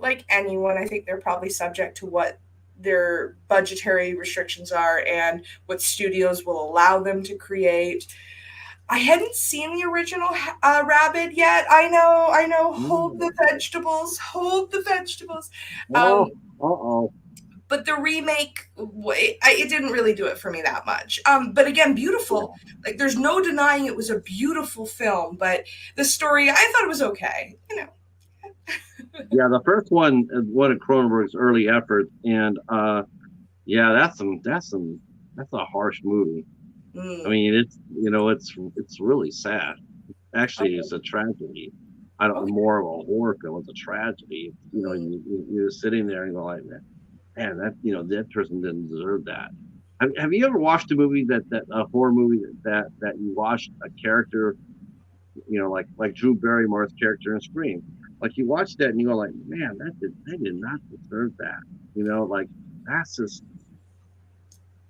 like anyone, I think they're probably subject to what their budgetary restrictions are and what studios will allow them to create. I hadn't seen the original Rabbit yet. I know. Hold the Mm. vegetables. Hold the vegetables. Oh, Um, uh-oh. but the remake, it didn't really do it for me that much. But again, beautiful. Yeah. Like, there's no denying it was a beautiful film. But the story, I thought it was okay. Yeah, the first one is one of Cronenberg's early efforts, and yeah, that's a harsh movie. I Mm, mean, it's really sad. Actually, okay. it's a tragedy. I don't Okay. more of a horror film. It's a tragedy. Mm, You're sitting there and you're like, man, that person didn't deserve that. Have you ever watched a movie that a horror movie that you watched a character, like Drew Barrymore's character in Scream? Like you watch that and you go like, man, they did not deserve that. Like that's just.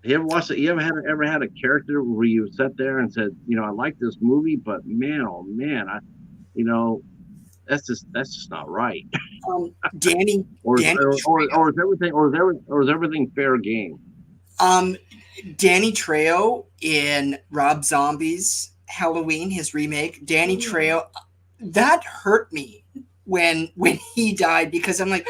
You ever watched it? You ever had a character where you sat there and said, I like this movie, but man, oh man, you know, that's just not right. Danny Or Danny or Trejo. is everything or is everything fair game? Um, Danny Trejo in Rob Zombie's Halloween, his remake. Danny mm. Trejo, that hurt me when he died because I mean,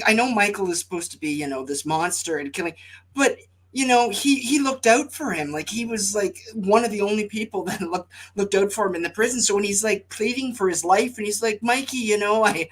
I know Michael is supposed to be, this monster and killing, but he looked out for him. Like he was like one of the only people that looked out for him in the prison. So when he's like pleading for his life and he's like, Mikey, I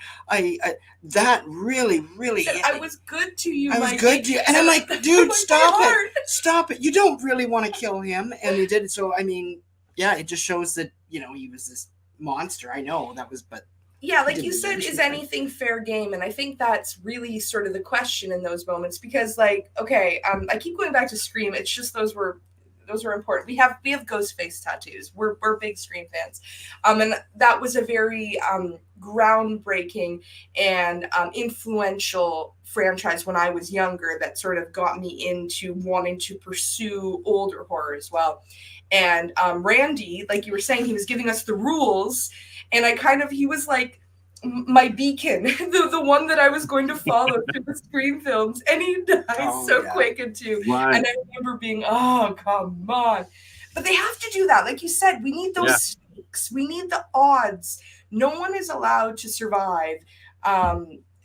that really, He really said, I was good to you, I was Mikey. good to you. And I'm like, I'm dude, like, my stop it. heart. Stop it. You don't really want to kill him. And he did. So, I mean, yeah, it just shows that, he was this monster. I know that was, but Yeah, he like you didn't said, deserve is something. anything fair game? And I think that's really sort of the question in those moments because, like, okay, I keep going back to Scream. It's just those were important. We have ghost face tattoos. We're big Scream fans, and that was a very groundbreaking and influential franchise when I was younger. That sort of got me into wanting to pursue older horror as well. And Randy, like you were saying, he was giving us the rules, and he was like my beacon, the one that I was going to follow through the Scream films, and he dies Oh, so yeah. quick into. Right. And I remember being, oh come on, but they have to do that, like you said. We need Yeah. those stakes. We need the odds. no one is allowed to survive.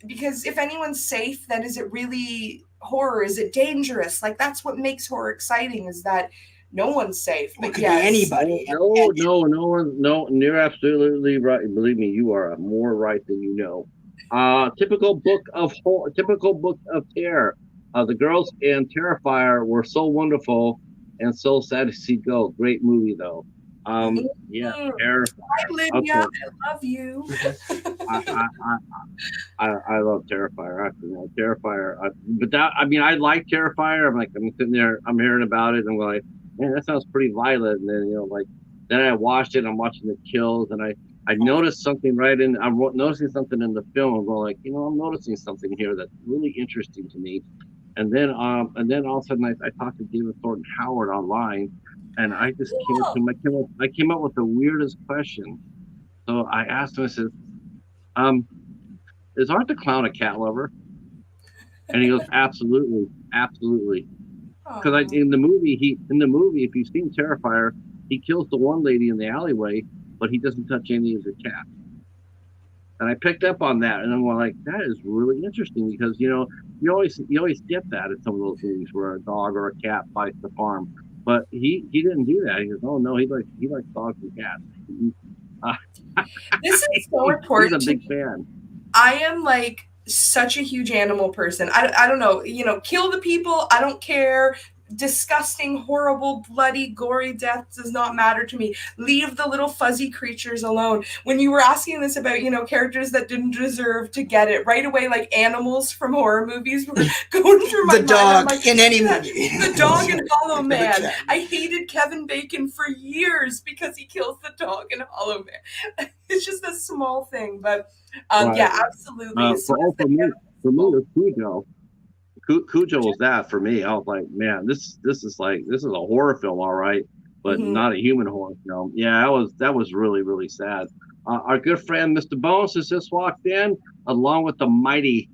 Because if anyone's safe, then is it really horror? Is it dangerous? Like, that's what makes horror exciting, is that no one's safe. Well, it But could be yes, No, anybody. no, no, no one, no. You're absolutely right. Believe me, you are more right than you know. Typical book of terror. The girls in Terrifier were so wonderful and so sad to see go. Great movie though. Yeah, mhm. Hi, Terrifier. Lydia. Okay, I love you. I, I, I love Terrifier. Actually, Terrifier. But that, I mean, I like Terrifier. I'm sitting there, I'm hearing about it, and I'm like, man, that sounds pretty violent. And then, like, then I watched it. I'm watching the kills, and I noticed something I'm noticing something in the film. I'm going like, I'm noticing something here that's really interesting to me. And then all of a sudden, I talked to David Thornton Howard online, and I just came to Cool. I came up with the weirdest question. So I asked him, I said, um, is Art the Clown a cat lover? And he goes, absolutely, absolutely. Because Aw. in the movie, if you've seen Terrifier, he kills the one lady in the alleyway, but he doesn't touch any of the cats. And I picked up on that, and I'm like, that is really interesting because you always get that in some of those movies where a dog or a cat bites the farm, but he didn't do that. He goes, oh no, he likes dogs and cats. Uh, This is so he's a important to big me. fan. I am like such a huge animal person. I don't know, kill the people, I don't care. Disgusting, horrible, bloody, gory death does not matter to me. Leave the little fuzzy creatures alone. When you were asking this about, characters that didn't deserve to get it, right away, like animals from horror movies were going through my The mind. dog I'm like, in any yeah, movie. the dog in Hollow The Man. cat. I hated Kevin Bacon for years because he kills the dog in Hollow Man. It's just a small thing, but Right. yeah, absolutely. As soon as the For me, animals it's Cujo. Cujo was that for me. I was like, man, this is a horror film, all right, but Mhm. not a human horror film. Yeah, that was really really sad. Our good friend Mr. Bones has just walked in, along with the mighty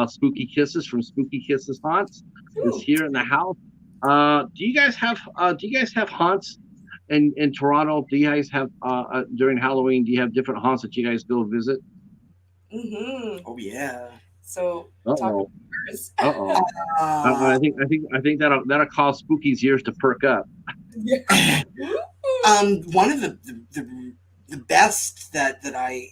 Spooky Kisses from Spooky Kisses Haunts, is Ooh. here in the house. Do you guys have haunts in Toronto? Do you guys have during Halloween? Do you have different haunts that you guys go visit? Mhm. Oh yeah. So Uh talk about oh. yours. Uh oh. Uh, I think that'll cause Spooky's ears to perk up. Yeah. Ooh. one of the best that I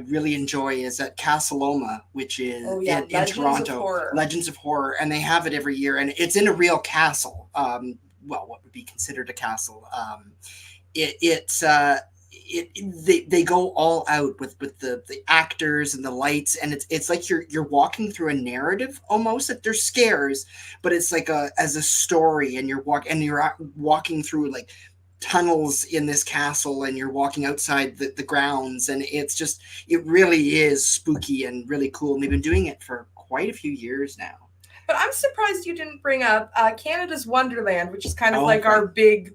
really enjoy is at Casaloma, which is Oh yeah, in Legends of Toronto. Horror. Legends of Horror, and they have it every year, and it's in a real castle. Well, what would be considered a castle? It's they go all out with the actors and the lights, and it's like you're walking through a narrative almost. Like there's scares, but it's like as a story, and you're walking through like tunnels in this castle, and you're walking outside the grounds, and it really is spooky and really cool, and they've been doing it for quite a few years now. But I'm surprised you didn't bring up Canada's Wonderland, which is kind of Oh, like right.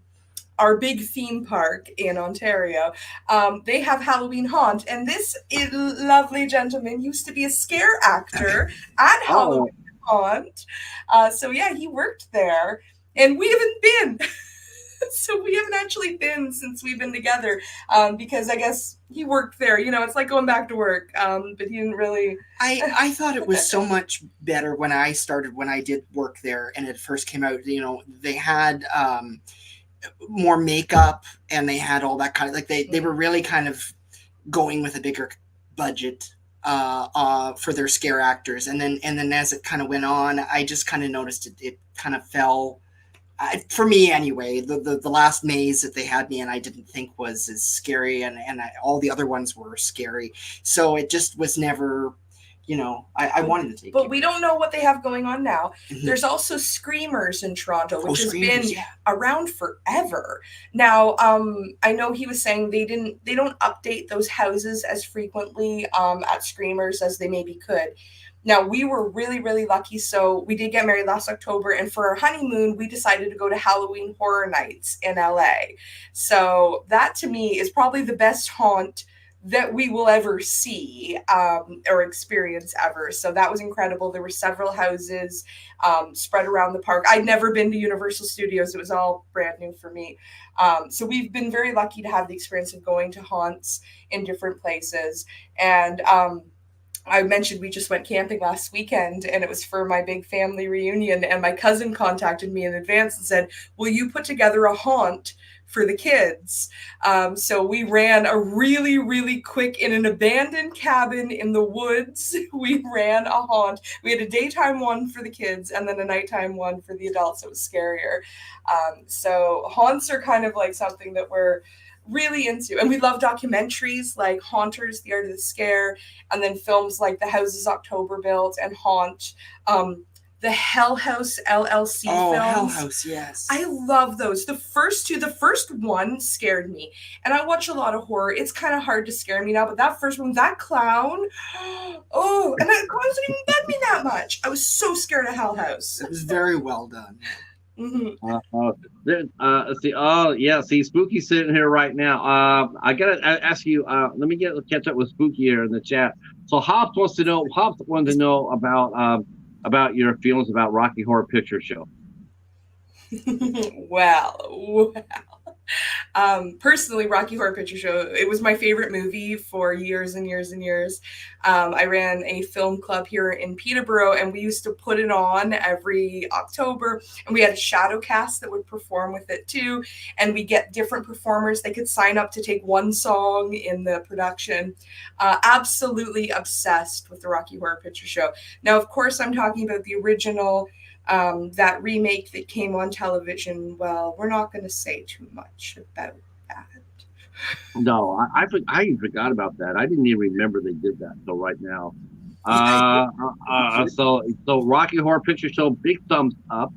our big theme park in Ontario. They have Halloween Haunt, and this lovely gentleman used to be a scare actor at Oh, Halloween Haunt. So yeah, he worked there, and we haven't been. So we haven't actually been since we've been together, because I guess he worked there. It's like going back to work, but he didn't really. I thought it was so much better when I did work there and it first came out. They had more makeup, and they had all that kind of, like, they were really kind of going with a bigger budget for their scare actors, and then as it kind of went on, I just kind of noticed it kind of fell. For me anyway, the last maze that they had me in, I didn't think was as scary, and all the other ones were scary, so it just was never, I wanted to take But it. we don't know what they have going on now. Mhm. There's also Screamers in Toronto, which has Screamers, been yeah. around forever. Now, I know he was saying they don't update those houses as frequently at Screamers as they maybe could. Now, we were really, really lucky. So we did get married last October, and for our honeymoon, we decided to go to Halloween Horror Nights in LA. So that to me is probably the best haunt that we will ever see or experience ever. So that was incredible. There were several houses spread around the park. I'd never been to Universal Studios. It was all brand new for me. So we've been very lucky to have the experience of going to haunts in different places. And I mentioned we just went camping last weekend, and it was for my big family reunion. And my cousin contacted me in advance and said, "Will you put together a haunt for the kids?" So we ran a really, really quick, in an abandoned cabin in the woods. We ran a haunt. We had a daytime one for the kids and then a nighttime one for the adults. It was scarier. So haunts are kind of like something that we're really into, and we love documentaries like Haunters, The Art of the Scare, and then films like The Houses October Built and Haunt. The Hell House LLC Oh, films. Hell House, yes. I love those. The first two, the first one scared me. And I watch a lot of horror. It's kind of hard to scare me now, but that first one, that clown, oh, and that clown didn't even bug me that much. I was so scared of Hell House. It was very well done. See, oh yeah, see, Spooky's sitting here right now. I gotta ask you. Let me catch up with Spooky here in the chat. So Hobbs wants to know. Hobbs wanted to know about your feelings about Rocky Horror Picture Show. Well. Personally, Rocky Horror Picture Show, it was my favorite movie for years and years and years. I ran a film club here in Peterborough, and we used to put it on every October, and we had a shadow cast that would perform with it too, and we get different performers. They could sign up to take one song in the production. Absolutely obsessed with the Rocky Horror Picture Show. Now, of course, I'm talking about the original, that remake that came on television. Well, we're not going to say too much about that. No, I forgot about that. I didn't even remember they did that until right now. So Rocky Horror Picture Show, big thumbs up.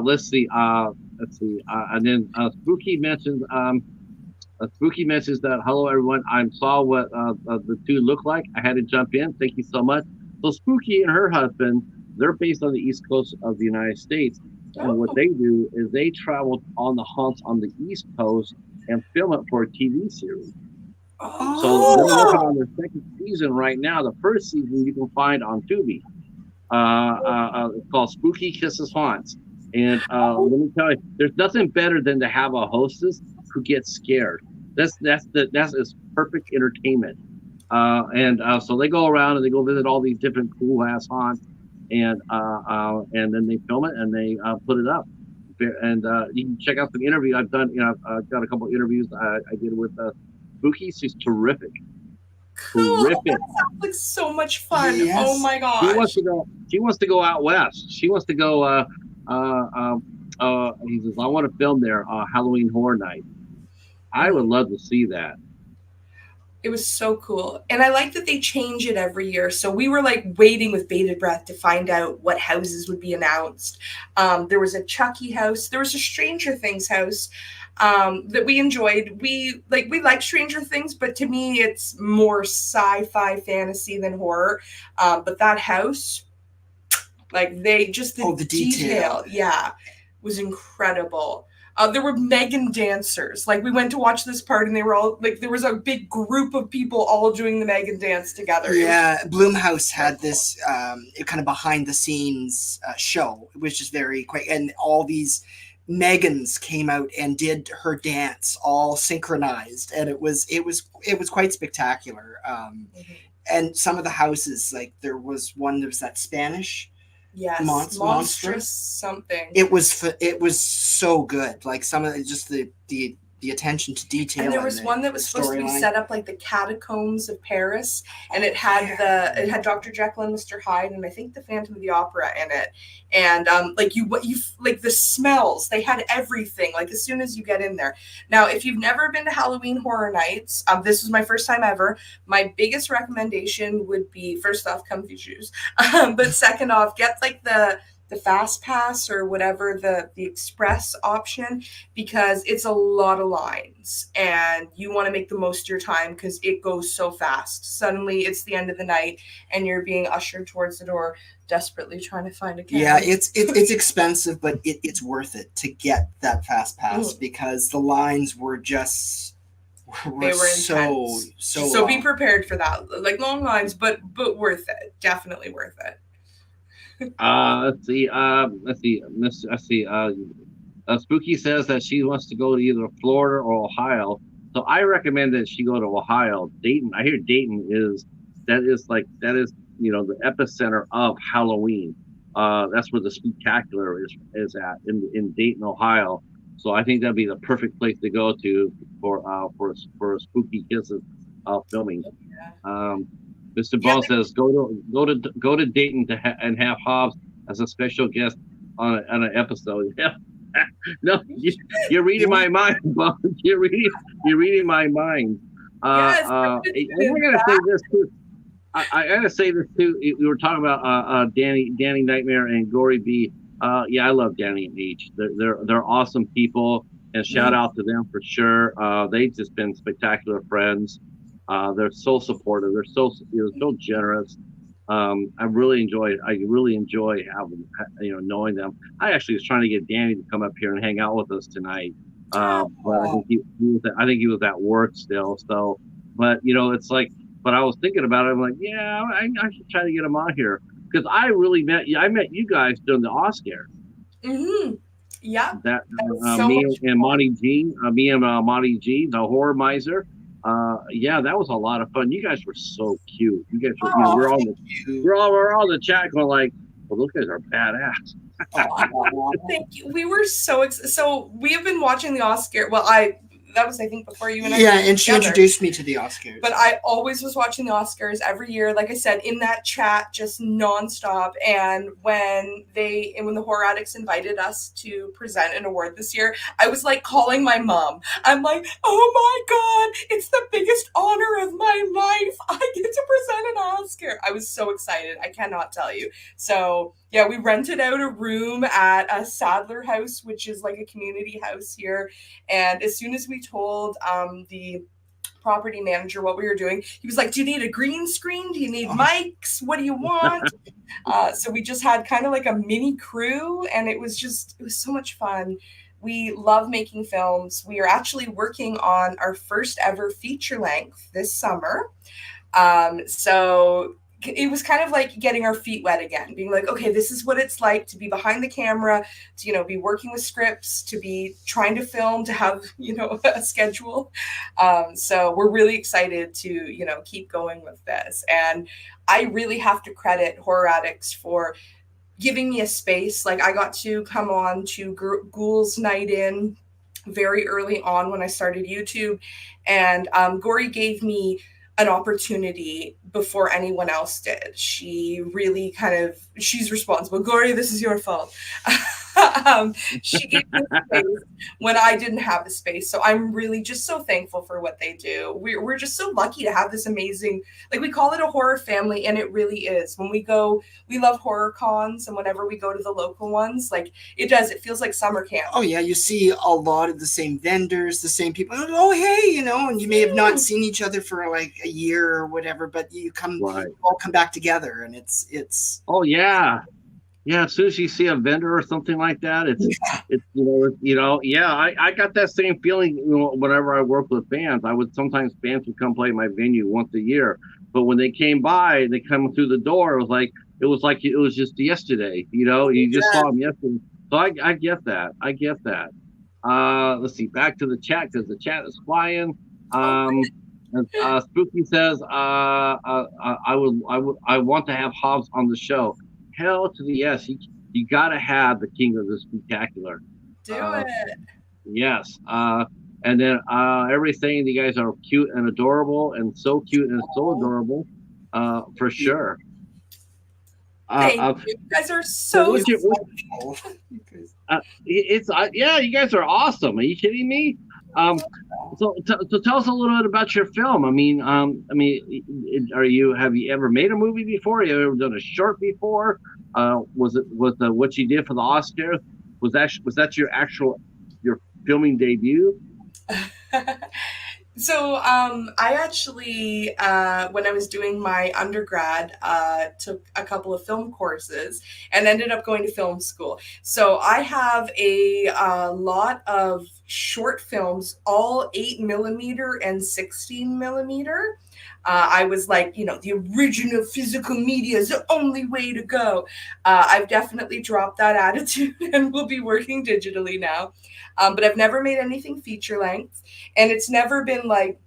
Let's see. And then Spooky mentions that, hello everyone. I saw what the two look like. I had to jump in. Thank you so much. So Spooky and her husband, they're based on the East Coast of the United States. And what they do is they travel on the haunts on the East Coast and film it for a TV series. So they're working on their second season right now. The first season you can find on Tubi. It's called Spooky Kisses Haunts. And let me tell you, there's nothing better than to have a hostess who gets scared. That's perfect entertainment. So they go around and they go visit all these different cool ass haunts. And then they film it and they put it up, and you can check out some interviews I've done. I've got a couple of interviews I did with Spooky. She's terrific. Cool. Terrific. That sounds like so much fun. Yes. Oh my gosh. She wants to go out west. She wants to go. He says, I want to film there Halloween Horror Night. I would love to see that. It was so cool. And I like that they change it every year. So we were like waiting with bated breath to find out what houses would be announced. There was a Chucky house. There was a Stranger Things house that we enjoyed. We like Stranger Things, but to me, it's more sci-fi fantasy than horror. But that house, like the detail, yeah, was incredible. There were Megan dancers. Like we went to watch this part and they were all like, there was a big group of people all doing the Megan dance together. Yeah. Blumhouse had this kind of behind the scenes show, which is very quick. And all these Megans came out and did her dance all synchronized. And it was quite spectacular. And some of the houses, like there was that Spanish. Yes, monstrous something. It was so good. Like some of just the attention to detail. And there was one that was supposed to be set up like the catacombs of Paris, and it had Dr. Jekyll and Mr. Hyde, and I think the Phantom of the Opera in it. And like the smells, they had everything. Like as soon as you get in there. Now, if you've never been to Halloween Horror Nights, this was my first time ever. My biggest recommendation would be, first off, comfy shoes, but second off, get like the fast pass or whatever, the express option, because it's a lot of lines and you want to make the most of your time because it goes so fast. Suddenly it's the end of the night and you're being ushered towards the door, desperately trying to find a cab. Yeah, it's expensive, but it's worth it to get that fast pass because the lines were were They were so intense. so So be long. prepared for that. Like long lines, but worth it. Definitely worth it. Let's see. Let's see. Let's see. Spooky says that she wants to go to either Florida or Ohio. So I recommend that she go to Ohio. Dayton. I hear Dayton is that is the epicenter of Halloween. That's where the spectacular is at in Dayton, Ohio. So I think that'd be the perfect place to go to for Spooky Kisses filming. Yeah. Mr. Yeah. Ball says go to Dayton and have Hobbs as a special guest on an episode. Yeah. No, you're reading my mind, Bob. You're reading my mind. Yes. And I gotta say this too. I gotta say this too. We were talking about Danny Nightmare and Gory B. Yeah, I love Danny and H. They're awesome people, and shout out to them for sure. They've just been spectacular friends. They're so supportive. They're so generous. I really enjoy having knowing them. I actually was trying to get Danny to come up here and hang out with us tonight, but I think he was at work still. So, but it's like, but I was thinking about it. I'm like, yeah, I should try to get him on here because I met you guys during the Oscars. Mm-hmm. Yeah. That That was so me much and fun. Monty G, the horror miser. Yeah, that was a lot of fun. You guys were so cute. You guys were, Oh, You, we're all in the chat going like, well, those guys are badass. thank you. We were so we have been watching the Oscar. Well, that was I think before you and I yeah, were and she together. introduced me to the Oscars. But I always was watching the Oscars every year, like I said, in that chat, just nonstop. And when the Horror Addicts invited us to present an award this year, I was like calling my mom. I'm like, oh my God, it's the biggest honor of my life. I get to present an Oscar. I was so excited. I cannot tell you. So yeah, we rented out a room at a Sadler House, which is like a community house here. And as soon as we told the property manager what we were doing, he was like, do you need a green screen? Do you need mics? What do you want? So we just had kind of like a mini crew, and it was so much fun. We love making films. We are actually working on our first ever feature length this summer. So it was kind of like getting our feet wet again, being like, okay, this is what it's like to be behind the camera, to, be working with scripts, to be trying to film, to have, a schedule. So we're really excited to, keep going with this. And I really have to credit Horror Addicts for giving me a space. Like I got to come on to Ghouls Night In very early on when I started YouTube. And Gory gave me an opportunity before anyone else did. She really she's responsible. Gory, this is your fault. She gave me space when I didn't have the space. So I'm really just so thankful for what they do. We're just so lucky to have this amazing, like we call it a horror family, and it really is. When we go, we love horror cons, and whenever we go to the local ones, like it feels like summer camp. Oh yeah, you see a lot of the same vendors, the same people. Oh hey, and you may have not seen each other for like a year or whatever, but you all come back together, and it's. Oh yeah. Yeah, as soon as you see a vendor or something like that, I got that same feeling whenever I work with bands. Sometimes bands would come play my venue once a year, but when they came by, they come through the door, it was just yesterday. You just saw them yesterday. So I get that. Let's see, back to the chat because the chat is flying. Spooky says, I want to have Hobbs on the show. Hell to the yes. You got to have the king of the spectacular. Do it. Yes. And then everything, you guys are cute and adorable, and so cute and so adorable, for sure. Thank you. You guys are so you guys are awesome. Are you kidding me? So tell us a little bit about your film. Have you ever made a movie before? Have you ever done a short before? Was what you did for the Oscars? Was that your filming debut? So, I actually, when I was doing my undergrad, took a couple of film courses and ended up going to film school. So, I have a, lot of short films, all 8 millimeter and 16 millimeter. I was like, the original physical media is the only way to go. I've definitely dropped that attitude and will be working digitally now. But I've never made anything feature length, and it's never been like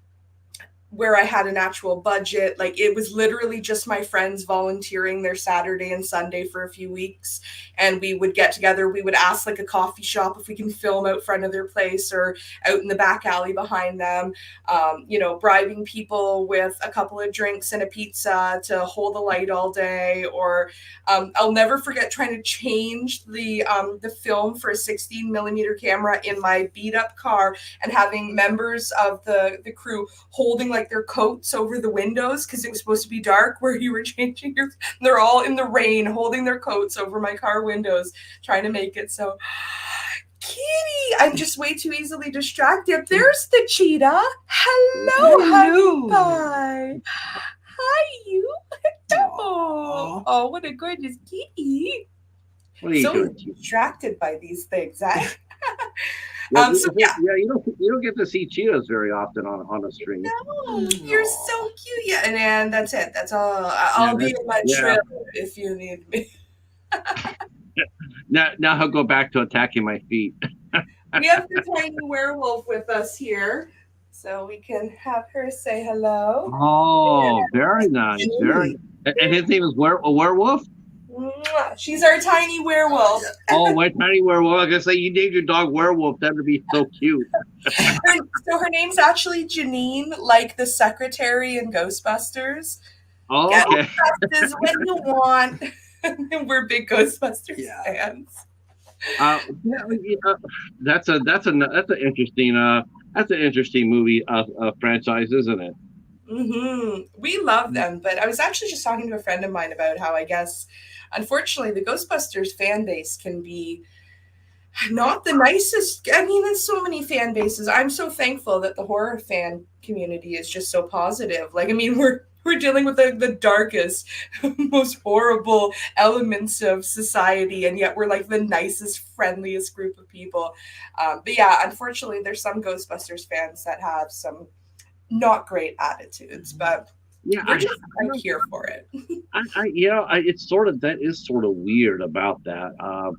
where I had an actual budget. Like, it was literally just my friends volunteering their Saturday and Sunday for a few weeks. And we would get together. We would ask like a coffee shop if we can film out front of their place or out in the back alley behind them, bribing people with a couple of drinks and a pizza to hold the light all day. Or I'll never forget trying to change the film for a 16 millimeter camera in my beat up car and having members of the crew holding like their coats over the windows because it was supposed to be dark where you were changing your. They're all in the rain holding their coats over my car windows, trying to make it so. Kitty, I'm just way too easily distracted. There's the cheetah. Hello, honey pie. Hi, you. Oh, what a gorgeous kitty. What are you So doing, Cheetah? distracted by these things, eh? Yeah, So yeah. yeah, you don't get to see cheetahs very often on a stream. No, you're so cute. Yeah, and that's it. That's all. Yeah, I'll be in my yeah. trailer if you need me. Now he'll go back to attacking my feet. We have the tiny werewolf with us here, so we can have her say hello. Oh, very nice. And his name is a werewolf? She's our tiny werewolf. Oh, my tiny werewolf. I was gonna say you named your dog werewolf. That would be so cute. So her name's actually Janine, like the secretary in Ghostbusters. Oh, okay. Ghostbusters when you want. We're big Ghostbusters fans. That's an interesting movie franchise, isn't it? We love them, but I was actually just talking to a friend of mine about how I guess, unfortunately, the Ghostbusters fan base can be not the nicest. I mean, there's so many fan bases. I'm so thankful that the horror fan community is just so positive. Like, I mean, we're dealing with the darkest, most horrible elements of society, and yet we're like the nicest, friendliest group of people. But yeah, unfortunately, there's some Ghostbusters fans that have some not great attitudes, but yeah, we're just here for it. It's that is sort of weird about that. I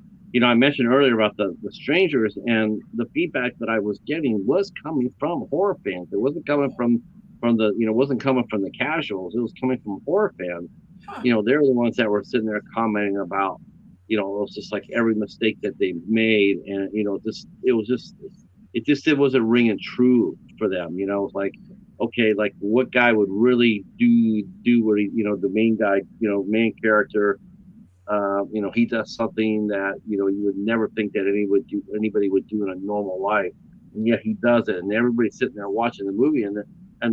mentioned earlier about the strangers, and the feedback that I was getting was coming from horror fans. It wasn't coming from the wasn't coming from the casuals. It was coming from horror fans. Huh. They're the ones that were sitting there commenting about, it was just like every mistake that they made, and it wasn't ringing true for them. It's like, okay, like what guy would really do what he, the main guy, main character, he does something that you would never think that anybody would do in a normal life, and yet he does it, and everybody's sitting there watching the movie, and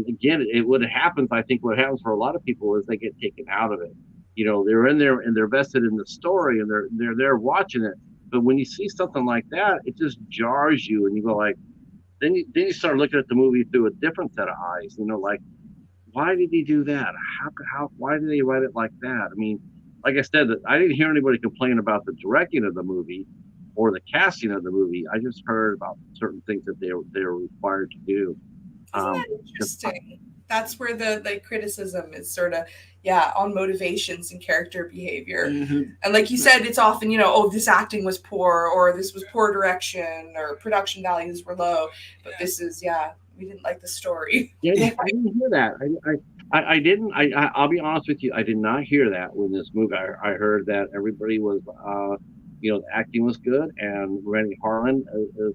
again, what happens, I think, what happens for a lot of people is they get taken out of it. They're in there and they're vested in the story, and they're there watching it. But when you see something like that, it just jars you, and you go like, then you start looking at the movie through a different set of eyes. Like, why did he do that? Why did they write it like that? I mean, like I said, I didn't hear anybody complain about the directing of the movie or the casting of the movie. I just heard about certain things that they were required to do. Isn't that interesting? That's where the criticism is sort of, on motivations and character behavior. And like you said, it's often, this acting was poor, or this was poor direction, or production values were low. But this is, we didn't like the story. Yeah, I didn't hear that. I didn't. I'll be honest with you. I did not hear that when this movie. I heard that everybody was, the acting was good, and Randy Harlan is,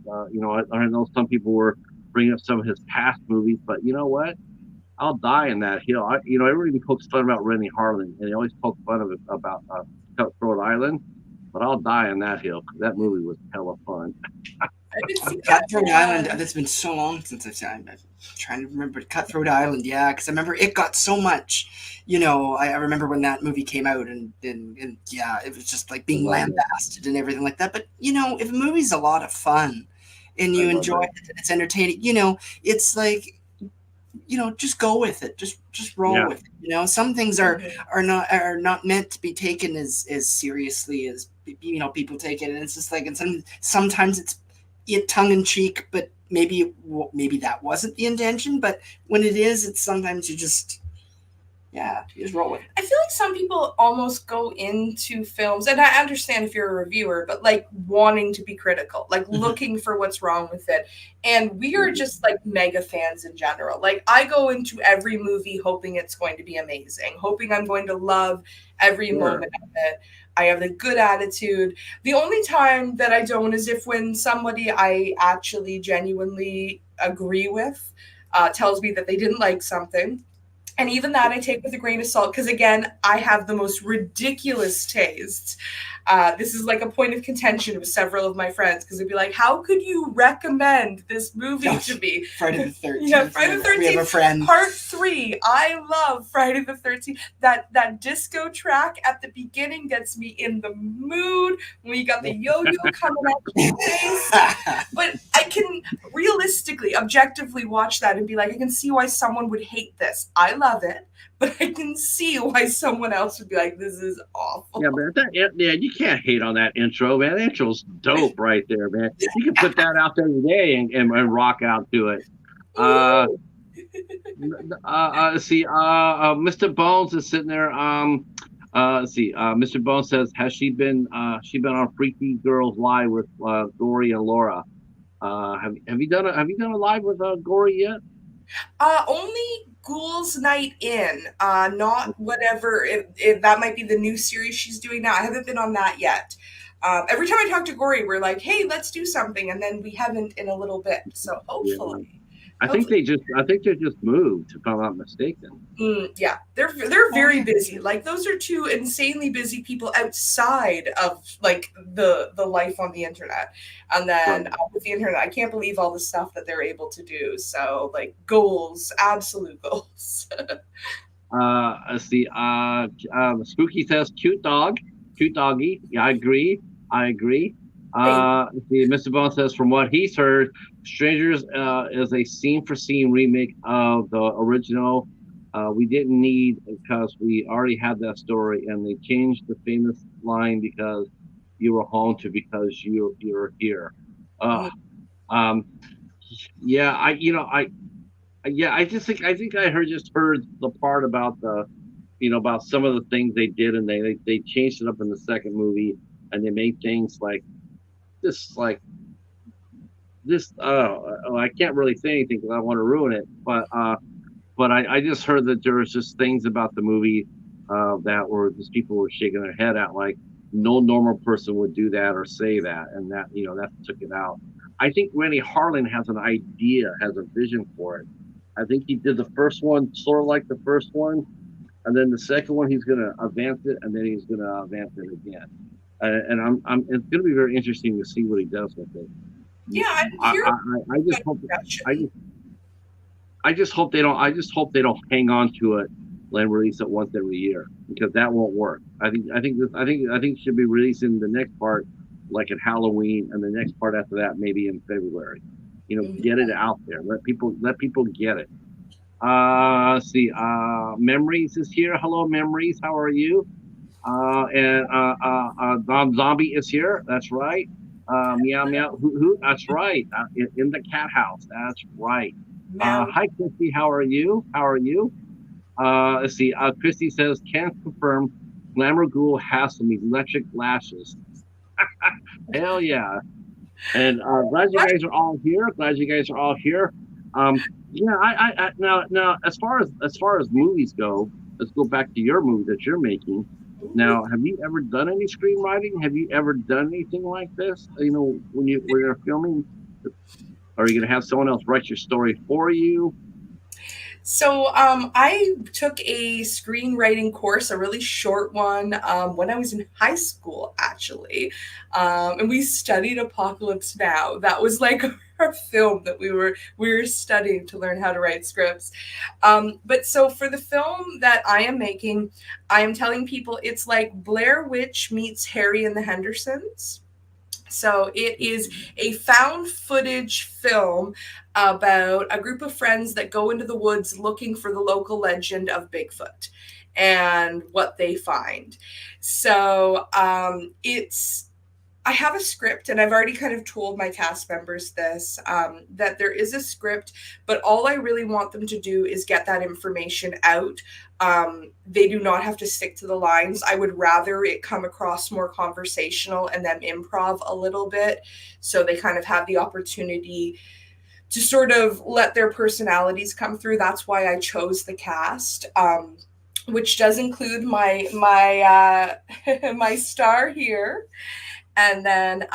I know some people were bringing up some of his past movies, but you know what? I'll die in that hill. Everybody pokes fun about Randy Harlan, and they always poke fun of it about Cutthroat Island, but I'll die in that hill because that movie was hella fun. Cutthroat Island. That's been so long since I've seen. I'm trying to remember Cutthroat Island. Yeah, because I remember it got so much. I remember when that movie came out, and it was just like being lambasted and everything like that. But if a movie's a lot of fun, and you enjoy it, it's entertaining. It's like just go with it. Just roll Yeah. with it. Some things Mhm. are not meant to be taken as seriously as people take it, and it's just like, and sometimes it's tongue in cheek, but maybe that wasn't the intention. But when it is, it's sometimes you just roll with it. I feel like some people almost go into films, and I understand if you're a reviewer, but like wanting to be critical, like looking for what's wrong with it. And we are Mhm. just like mega fans in general. Like I go into every movie hoping it's going to be amazing, hoping I'm going to love every Sure. moment of it. I have a good attitude. The only time that I don't is if when somebody I actually genuinely agree with tells me that they didn't like something, and even that I take with a grain of salt because, again, I have the most ridiculous tastes. This is like a point of contention with several of my friends because they'd be like, "How could you recommend this movie Oh, to me?" Friday the Yeah, 13th. Friday the We have a 13th friend. Part 3. I love Friday the 13th. That disco track at the beginning gets me in the mood when you got the yo-yo coming at your face. But I can realistically, objectively watch that and be like, I can see why someone would hate this. I love it, but I can see why someone else would be like, this is Yeah, awful. man. Yeah, you can't hate on that intro, man. The intro's dope right there, man. You can put that out there today and rock out to it. Uh, Woo! see, Mr. Bones is sitting there. Let's see. Mr. Bones says, has she been on Freaky Girls Live with Gory and Laura? Have you done a live with Gory yet? Only Ghouls Night In, not whatever. If that might be the new series she's doing now. I haven't been on that yet. Every time I talk to Gory, we're like, "Hey, let's do something," and then we haven't in a little bit. So Yeah. hopefully, I think they just moved, if I'm not mistaken. yeah, they're Oh very yeah. busy. Like those are two insanely busy people outside of like the life on the internet, and Right. then with the internet, I can't believe all the stuff that they're able to do. So like goals, absolute goals. Let's see. Spooky says, cute doggy. Yeah, I agree. I agree. Thank Let's see, Mr. Bone says, from what he's heard, Strangers is a scene for scene remake of the original. We didn't need because we already had that story, and they changed the famous line because you were home to because you're here. Uh, you. um, yeah, I think just heard the part about the about some of the things they did, and they changed it up in the second movie, and they made things this like this. I can't really say anything because I want to ruin it, but I just heard that there was just things about the movie that were just people were shaking their head at, like no normal person would do that or say that, and that that took it out. I think Randy Harlan has an idea, has a vision for it. I think he did the first one sort of like the first one, and then the second one he's going to advance it, and then he's going to advance it again. And it's going to be very interesting to see what he does with it. Yeah, I'm I, I, curious I just about hope I progression. just I just hope they don't hang on to it and release it once every year because that won't work. I think it should be releasing the next part like at Halloween and the next part after that maybe in February. Get it out there. Let people get it. Let's see. Memories is here. Hello, Memories. How are you? And Dom Zombie is here. That's right. Meow meow. Hoot. That's right. In the cat house. That's right. Mal. Hi, Christy. How are you? How are you? Let's see. Christy says, can confirm Glamour Ghoul has some electric lashes. Hell yeah. And glad you guys are all here. Glad you guys are all here. Yeah, now as far as movies go, let's go back to your movie that you're making. Now, have you ever done any screenwriting? Have you ever done anything like this? When you're filming, are you going to have someone else write your story for you? So I took a screenwriting course, a really short one, when I was in high school, actually, and we studied Apocalypse Now. That was like our film that we were studying to learn how to write scripts. But so for the film that I am making, I am telling people it's like Blair Witch meets Harry and the Hendersons. So it is a found footage film about a group of friends that go into the woods looking for the local legend of Bigfoot and what they find. So it's I have a script, and I've already kind of told my cast members this, that there is a script, but all I really want them to do is get that information out. They do not have to stick to the lines. I would rather it come across more conversational and then improv a little bit, so they kind of have the opportunity to sort of let their personalities come through. That's why I chose the cast. Which does include my star here, and then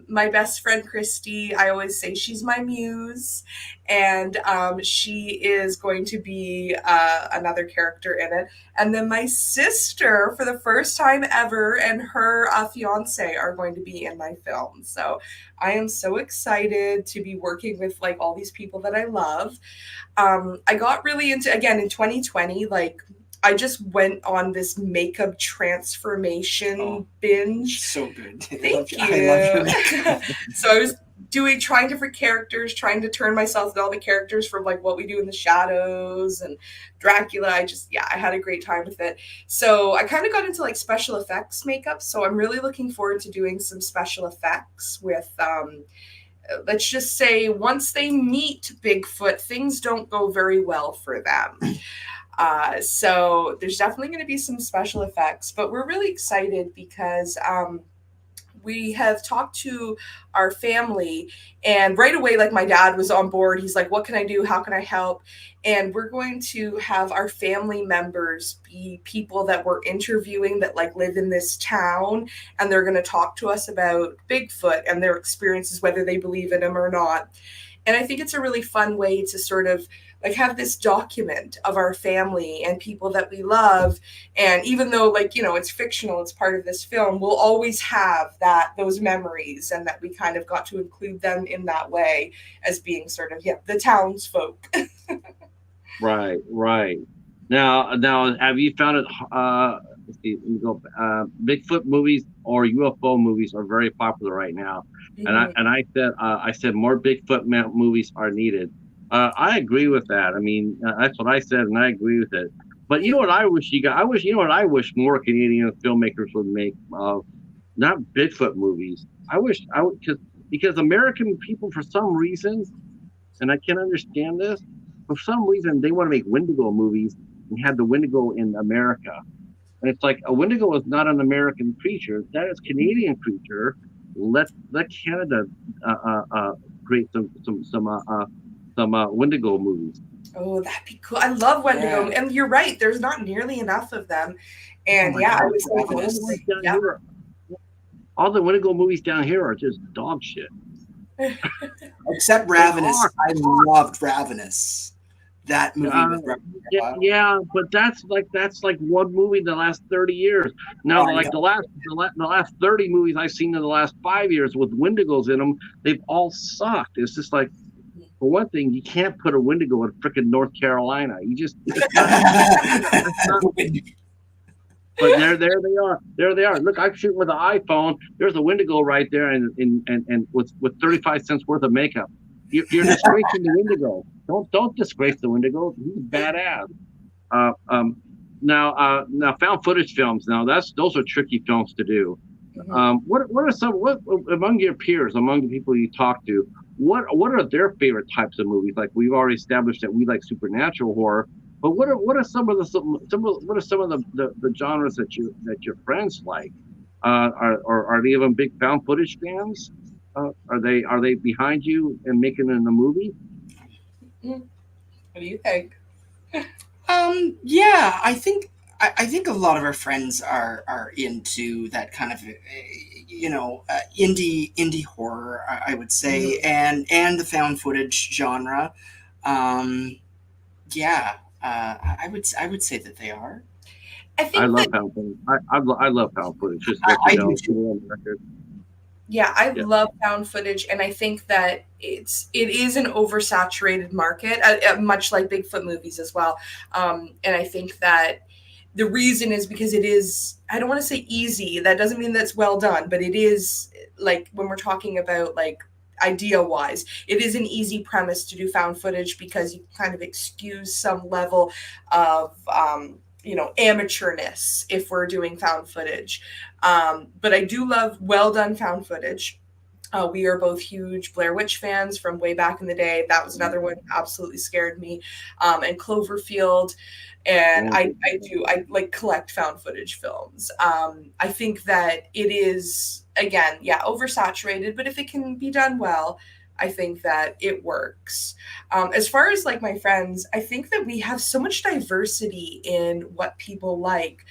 my best friend Christy, I always say she's my muse, and she is going to be another character in it. And then my sister, for the first time ever, and her fiance are going to be in my film. So I am so excited to be working with like all these people that I love. I got really into, again, in 2020, like I just went on this makeup transformation binge. So good. Thank you. I love your makeup. So I was trying different characters, trying to turn myself into all the characters from like What We Do in the Shadows and Dracula. I had a great time with it. So I kind of got into like special effects makeup. So I'm really looking forward to doing some special effects with let's just say once they meet Bigfoot, things don't go very well for them. So there's definitely going to be some special effects, but we're really excited because we have talked to our family, and right away, like my dad was on board. He's like, what can I do? How can I help? And we're going to have our family members be people that we're interviewing that like live in this town, and they're going to talk to us about Bigfoot and their experiences, whether they believe in him or not. And I think it's a really fun way to sort of like have this document of our family and people that we love. And even though like, it's fictional, it's part of this film, we'll always have those memories, and that we kind of got to include them in that way as being sort of, the townsfolk. Right. Now, have you found it? Let's see, let me go. Bigfoot movies or UFO movies are very popular right now, and I said more Bigfoot movies are needed. I agree with that. I mean, that's what I said, and I agree with it. But you know what I wish you know what I wish more Canadian filmmakers would make not Bigfoot movies. I wish because American people for some reason, and I can't understand this, for some reason they want to make Wendigo movies and have the Wendigo in America. And it's like a Wendigo is not an American creature; that is Canadian creature. Let Canada create some Wendigo movies. Oh, that'd be cool. I love Wendigo, and you're right. There's not nearly enough of them. And I was all the Wendigo movies down here are just dog shit. Except Ravenous. I loved Ravenous. That movie yeah, but that's like one movie in the last 30 years. Now, the last 30 movies I've seen in the last 5 years with Wendigos in them, they've all sucked. It's just like, for one thing, you can't put a Wendigo in frickin' North Carolina. You just but there they are. There they are. Look, I'm shooting with an iPhone. There's a Wendigo right there, and with 35 cents worth of makeup. You're disgracing the Wendigo. Don't disgrace the Wendigo. He's badass. Now found footage films. Now those are tricky films to do. What among your peers, among the people you talk to, what are their favorite types of movies? Like we've already established that we like supernatural horror, but what are some of the genres that your friends like? Are they even big found footage fans? Are they behind you and making it in a movie? What do you think? Yeah, I think a lot of our friends are into that kind of indie horror, I would say, and the found footage genre. I would say that they are. I love found footage. I love found footage. Just I do too. Yeah, I love found footage, and I think that it is an oversaturated market, much like Bigfoot movies as well. And I think that The reason is because it is, I don't want to say easy, that doesn't mean that's well done, but it is, like when we're talking about like idea wise, it is an easy premise to do found footage because you kind of excuse some level of amateurness if we're doing found footage. But I do love well done found footage. We are both huge Blair Witch fans from way back in the day. That was another one that absolutely scared me. And Cloverfield. And Oh, I like collect found footage films. I think that it is, again, yeah, oversaturated, but if it can be done well, I think that it works. As far as like my friends, I think that we have so much diversity in what people like.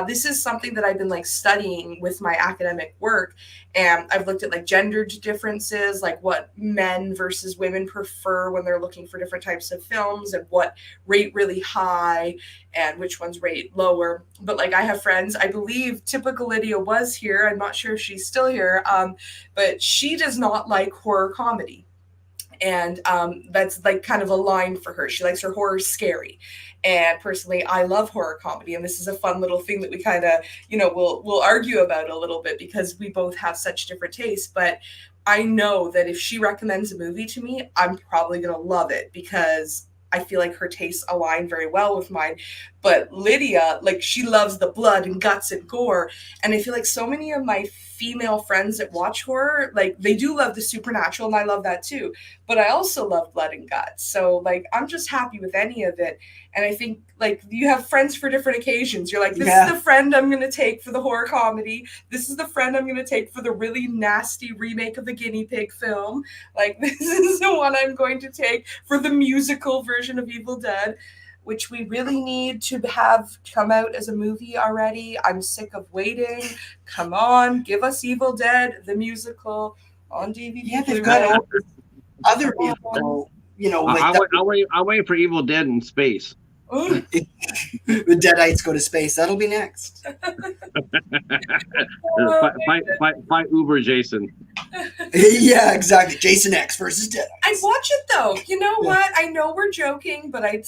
This is something that I've been like studying with my academic work, and I've looked at like gendered differences, like what men versus women prefer when they're looking for different types of films, and what rate really high and which ones rate lower. But like I have friends, I believe typical Lydia was here. I'm not sure if she's still here, but she does not like horror comedy, and that's like kind of a line for her. She likes her horror scary, and personally, I love horror comedy, and this is a fun little thing that we kind of, we'll argue about a little bit because we both have such different tastes. But I know that if she recommends a movie to me, I'm probably gonna love it because I feel like her tastes align very well with mine. But Lydia, like, she loves the blood and guts and gore, and I feel like so many of my female friends that watch horror, like, they do love the supernatural, and I love that too, but I also love blood and guts. So like I'm just happy with any of it. And I think like you have friends for different occasions. You're like, this is the friend I'm gonna take for the horror comedy. This is the friend I'm gonna take for the really nasty remake of the guinea pig film. Like this is the one I'm going to take for the musical version of Evil Dead, which we really need to have come out as a movie already. I'm sick of waiting. Come on, give us Evil Dead, the musical on DVD. Yeah, they've got all other Come on. info, like I'll wait for Evil Dead in space. the Deadites go to space. That'll be next. Fight Uber Jason. Yeah, exactly. Jason X versus Deadites. I'd watch it though. You know what? I know we're joking, but I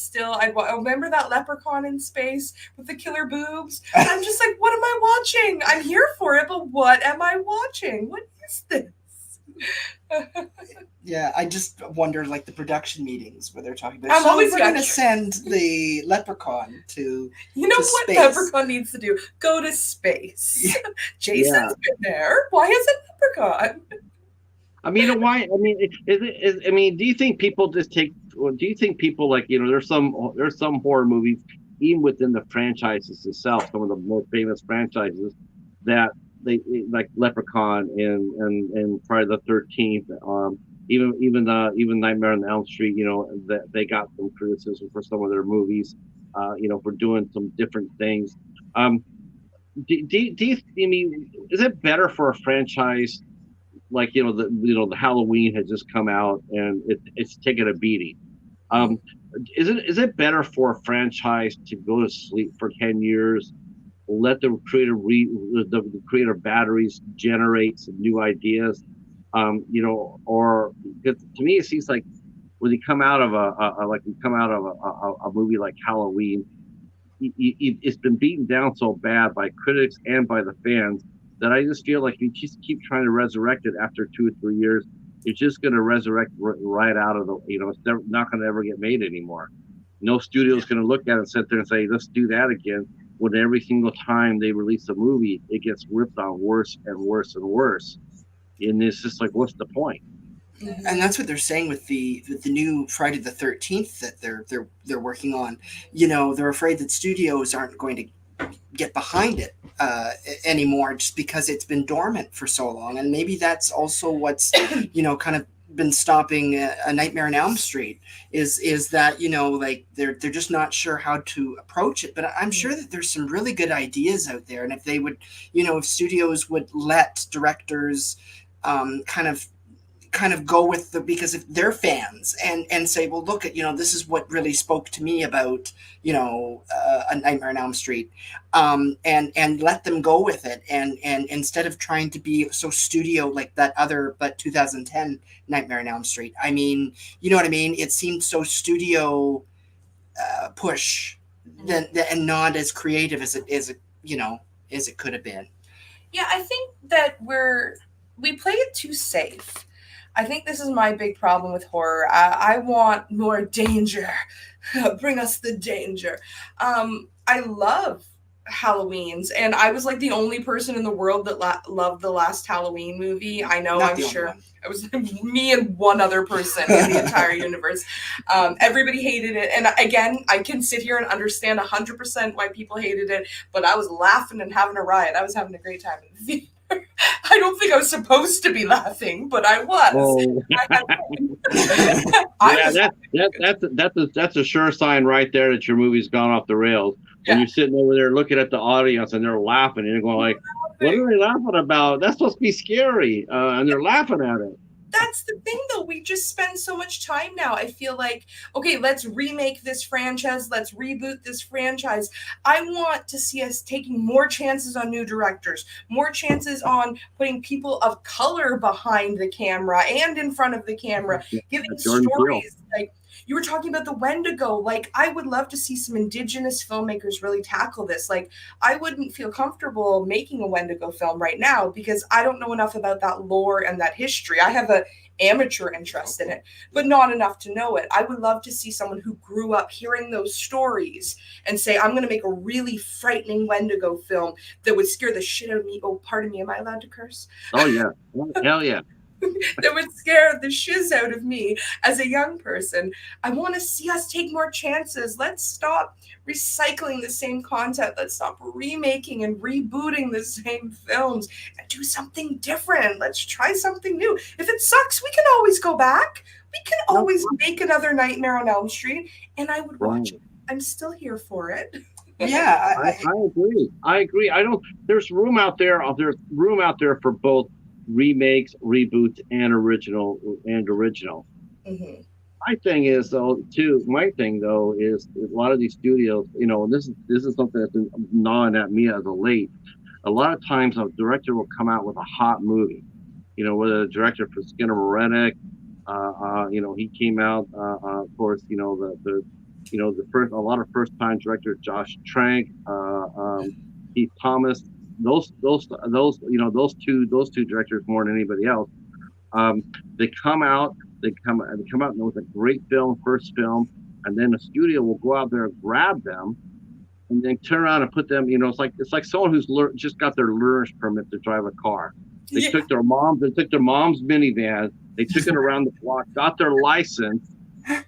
remember that leprechaun in space with the killer boobs. And I'm just like, what am I watching? I'm here for it, but what am I watching? What is this? Yeah, I just wonder, like the production meetings where they're talking about. I'm always we're going to send the leprechaun to. You know to what space. Leprechaun needs to do? Go to space. Jason's been there. Why isn't Leprechaun? I mean, why? I mean, I mean, do you think people just take? Or do you think people like there's some horror movies even within the franchises itself, some of the most famous franchises that they like Leprechaun and Friday the 13th, even Nightmare on Elm Street. That they got some criticism for some of their movies, for doing some different things. I mean, is it better for a franchise? Like the Halloween has just come out and it's taken a beating. Is it better for a franchise to go to sleep for 10 years, let the creator batteries generate some new ideas, or because to me it seems like when you come out of a movie like Halloween, it's been beaten down so bad by critics and by the fans that I just feel like you just keep trying to resurrect it after 2 or 3 years. It's just going to resurrect right out of the, it's not going to ever get made anymore. No studio is going to look at it and sit there and say, let's do that again. When every single time they release a movie, it gets ripped on worse and worse and worse. And it's just like, what's the point? And that's what they're saying with the new Friday the 13th that they're working on. They're afraid that studios aren't going to get behind it anymore just because it's been dormant for so long. And maybe that's also what's kind of been stopping A Nightmare on Elm Street is that like they're just not sure how to approach it. But I'm sure that there's some really good ideas out there, and if they would, if studios would let directors kind of go with because if they're fans and say, well, look at, this is what really spoke to me about, A Nightmare on Elm Street, and let them go with it. And instead of trying to be so studio like that other, but 2010 Nightmare on Elm Street, I mean, you know what I mean? It seemed so studio push than and not as creative as as it could have been. Yeah, I think that we play it too safe. I think this is my big problem with horror. I want more danger. Bring us the danger. I love Halloween's, and I was like the only person in the world that loved the last Halloween movie. I know, Not I'm the only sure one. it was me and one other person in the entire universe. Everybody hated it, and again, I can sit here and understand 100% why people hated it, but I was laughing and having a riot. I was having a great time in the theater. I don't think I was supposed to be laughing, but I was. Oh, I had fun. I yeah, was that's a sure sign right there that your movie's gone off the rails. When yeah, you're sitting over there looking at the audience and they're laughing and you're going like, "What laughing. are they laughing about? That's supposed to be scary," and they're laughing at it. That's the thing though, we just spend so much time now. I feel like, okay, let's remake this franchise, let's reboot this franchise. I want to see us taking more chances on new directors, more chances on putting people of color behind the camera and in front of the camera, Yeah, giving Jordan Peele. stories. Like you were talking about the Wendigo, like I would love to see some indigenous filmmakers really tackle this. Like I wouldn't feel comfortable making a Wendigo film right now because I don't know enough about that lore and that history. I have a amateur interest in it, but not enough to know it. I would love to see someone who grew up hearing those stories and say, I'm going to make a really frightening Wendigo film that would scare the shit out of me. Oh, pardon me. Am I allowed to curse? Oh yeah, hell yeah. That would scare the shiz out of me as a young person. I want to see us take more chances. Let's stop recycling the same content. Let's stop remaking and rebooting the same films and do something different. Let's try something new. If it sucks, we can always go back. We can always make another Nightmare on Elm Street, and I would watch Right. it. I'm still here for it. Yeah, I agree. I agree. I don't. There's room out there. There's room out there for both remakes, reboots, and original. Mhm. My thing is though, too. My thing though is a lot of these studios. And this is something that's been gnawing at me as of late. A lot of times, a director will come out with a hot movie. Whether the director for Skinner Moretti, he came out. Of course, the first a lot of first time directors, Josh Trank, Keith Thomas, those two directors more than anybody else. Um, they come out, they come out with a great film, first film, and then the studio will go out there and grab them and then turn around and put them. It's like someone who's just got their learner's permit to drive a car. They Yeah. took their mom, they took their mom's minivan, they took it around the block, got their license,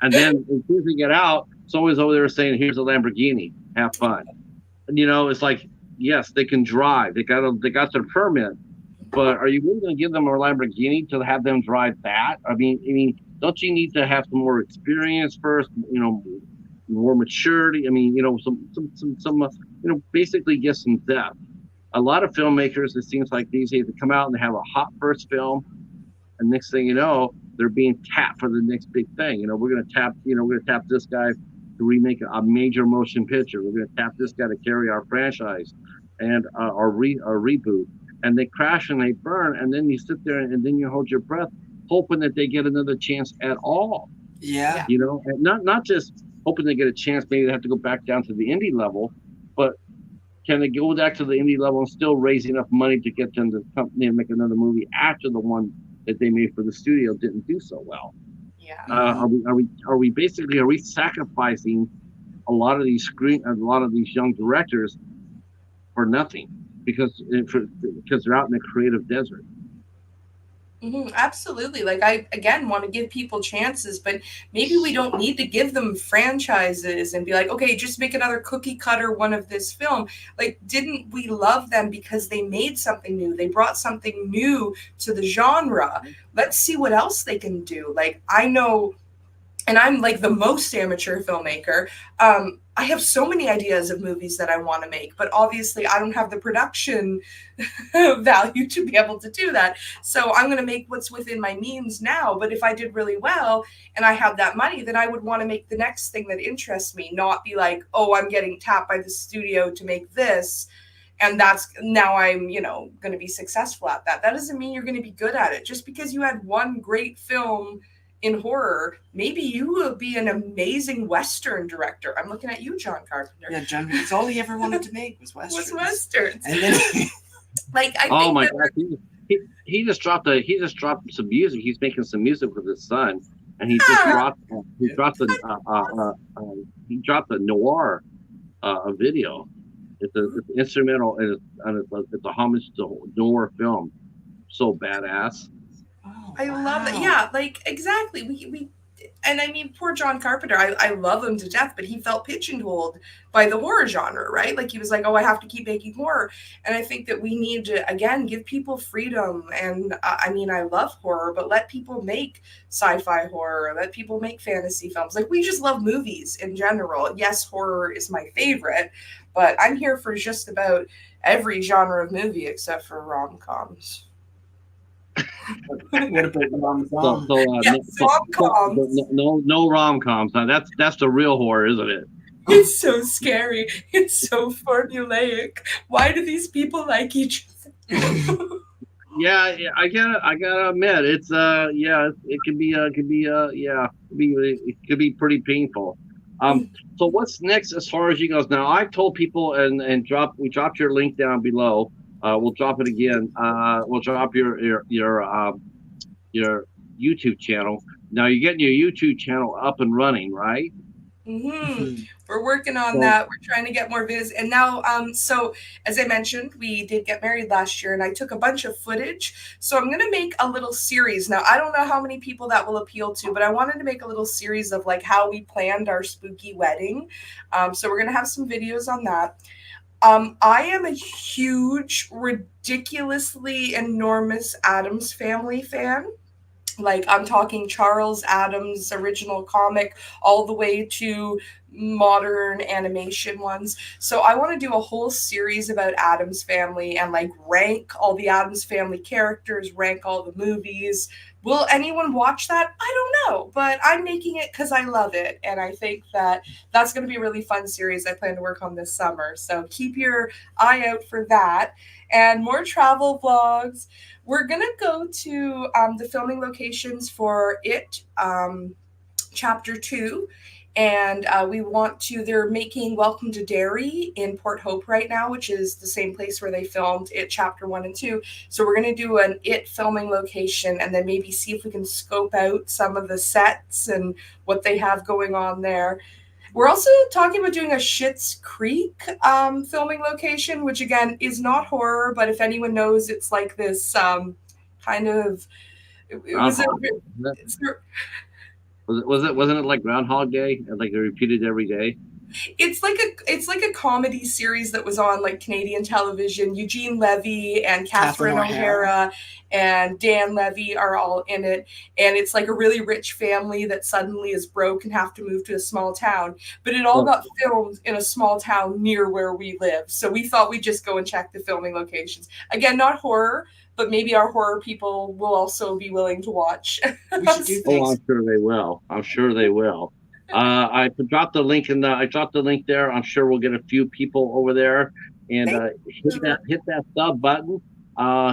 and then as soon as they get out, someone's over there saying, "Here's a Lamborghini. Have fun." And it's like, yes, they can drive. They got their permit, but are you really going to give them a Lamborghini to have them drive that? I mean, don't you need to have some more experience first? More maturity. I mean, basically get some depth. A lot of filmmakers, it seems like these days, they come out and they have a hot first film, and next thing you know, they're being tapped for the next big thing. We're gonna tap this guy to remake a major motion picture. We're gonna tap this guy to carry our franchise and our reboot. And they crash and they burn, and then you sit there and then you hold your breath, hoping that they get another chance at all. yeah, And not just hoping they get a chance. Maybe they have to go back down to the indie level, but can they go back to the indie level and still raise enough money to get them to company and make another movie after the one that they made for the studio didn't do so well? Yeah. mhm. Are we sacrificing a lot of these young directors for nothing because they're out in the creative desert? Absolutely. Like I again want to give people chances, but maybe we don't need to give them franchises and be like, okay, just make another cookie cutter one of this film. Like, didn't we love them because they made something new? They brought something new to the genre. Let's see what else they can do. Like I know, and I'm like the most amateur filmmaker. I have so many ideas of movies that I want to make, but obviously I don't have the production value to be able to do that. So I'm going to make what's within my means now. But if I did really well and I have that money, then I would want to make the next thing that interests me, not be like, oh, I'm getting tapped by the studio to make this. And that's now I'm, going to be successful at that. That doesn't mean you're going to be good at it. Just because you had one great film in horror, maybe you will be an amazing Western director. I'm looking at you, John Carpenter. Yeah, John. It's all he ever wanted to make was westerns. Was Westerns. And then Like, I Oh think my that God, he just dropped some music. He's making some music with his son, and he just dropped a noir video. It's an instrumental, and it's a homage to a noir film. So badass. oh, I love that. wow. Yeah, like exactly. We and I mean, poor John Carpenter. I love him to death, but he felt pigeonholed by the horror genre, right? Like he was like, oh, I have to keep making horror. And I think that we need to again give people freedom. And I mean, I love horror, but let people make sci-fi horror. Let people make fantasy films. Like we just love movies in general. Yes, horror is my favorite, but I'm here for just about every genre of movie except for rom-coms. What about rom So, com? Yes, rom-coms. no rom coms. Now that's the real horror, isn't it? It's so scary. It's so formulaic. Why do these people like each other? Yeah, I gotta admit, it's it could be pretty painful. So what's next as far as you guys? Now I've told people and we dropped your link down below. We'll drop it again. We'll drop your YouTube channel. Now you're getting your YouTube channel up and running, right? Mm-hmm. We're working on So that. We're trying to get more views. And now, so as I mentioned, we did get married last year and I took a bunch of footage. So I'm going to make a little series. Now, I don't know how many people that will appeal to, but I wanted to make a little series of like how we planned our spooky wedding. So we're going to have some videos on that. I am a huge, ridiculously enormous Addams Family fan. Like I'm talking Charles Addams original comic all the way to modern animation ones. So I want to do a whole series about Addams Family and like rank all the Addams Family characters, rank all the movies. Will anyone watch that? I don't know, but I'm making it because I love it. And I think that that's going to be a really fun series I plan to work on this summer. So keep your eye out for that. And more travel vlogs. We're going to go to the filming locations for It Chapter 2. And they're making Welcome to Derry in Port Hope right now, which is the same place where they filmed It Chapter 1 and 2. So we're going to do an It filming location and then maybe see if we can scope out some of the sets and what they have going on there. We're also talking about doing a Schitt's Creek filming location, which again is not horror, but if anyone knows, it's like this kind of. It was a, Groundhog Day. it's, Wasn't it like Groundhog Day? Like they repeated every day? it's like a comedy series that was on like Canadian television. Eugene Levy and Catherine O'Hara and Dan Levy are all in it, and it's like a really rich family that suddenly is broke and have to move to a small town. But it all Oh, got filmed in a small town near where we live, so we thought we'd just go and check the filming locations. Again, not horror, but maybe our horror people will also be willing to watch. We should do oh, things. I'm sure they will. I'm sure they will. I dropped the link I dropped the link there. I'm sure we'll get a few people over there and hit that sub button.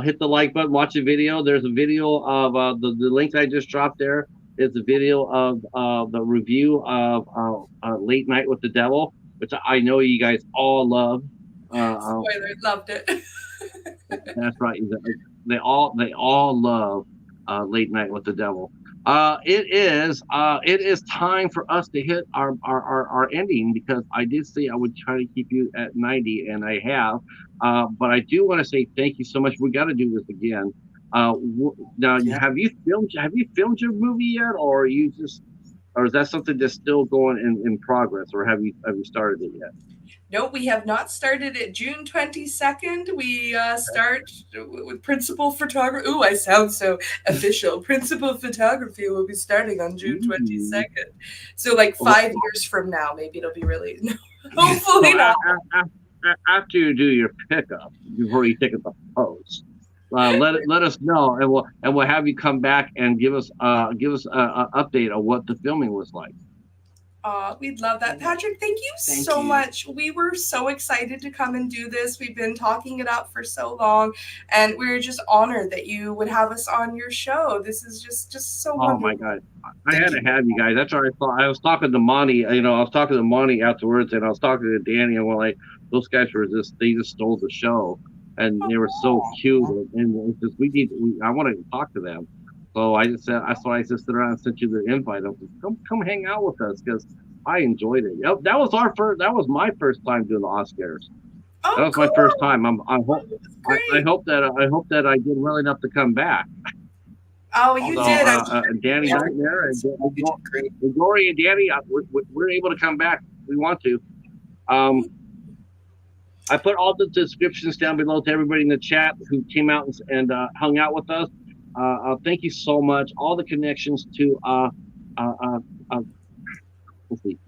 Hit the like button. Watch the video. There's a video of the link I just dropped there. Is a video of the review of Late Night with the Devil, which I know you guys all love. Spoiler, loved it. That's right. They all love Late Night with the Devil. It is time for us to hit our ending because I did say I would try to keep you at 90, and I have. But I do want to say thank you so much. We got to do this again. Now, Yeah. have you filmed your movie yet, or is that something that's still going in progress, or have you started it yet? Nope, we have not started it. June 22nd, we start with principal photography. Ooh, I sound so official. Principal photography will be starting on June 22nd. So, like Well, 5 years from now, maybe it'll be really. Hopefully so not. after you do your pickup, before you take it to post, let us know, and we'll have you come back and give us a update on what the filming was like. We'd love that. Patrick, thank you Thank so you. much. We were so excited to come and do this. We've been talking it up for so long, and we're just honored that you would have us on your show. This is just so Oh my wonderful. God. I Thank had to you. have you guys. That's what I thought. I was talking to Monty, I was talking to Monty afterwards, and I was talking to Danny, and we're like, those guys were they just stole the show, and they were so cute, and it's just, I want to talk to them. So I just said, that's why I just stood around and sent you the invite. I was like, come hang out with us because I enjoyed it. Yep, that was my first time doing the Oscars. That Oh, was my first cool. time. That's great. I hope that I did well enough to come back. Oh, Oh, you So, did. I'm Danny sure. Nightmare you did great. and Glory and Danny, we're able to come back. If we want to. Um, I put all the descriptions down below to everybody in the chat who came out and hung out with us. Thank you so much. All the connections to uh, uh, uh, let's see,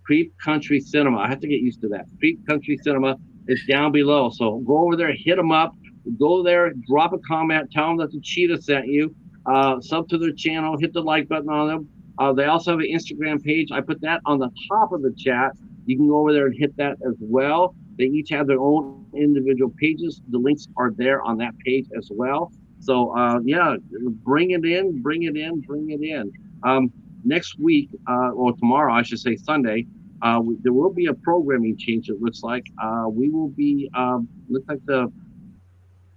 Creep Country Cinema. I have to get used to that. Creep Country Cinema is down below. So go over there, hit them up. Go there, drop a comment, tell them that the Cheetah sent you. Sub to their channel, hit the like button on them. They also have an Instagram page. I put that on the top of the chat. You can go over there and hit that as well. They each have their own individual pages. The links are there on that page as well. So yeah, bring it in, bring it in, bring it in. Next week, or tomorrow, I should say Sunday, there will be a programming change. It looks like we will be. Looks like the.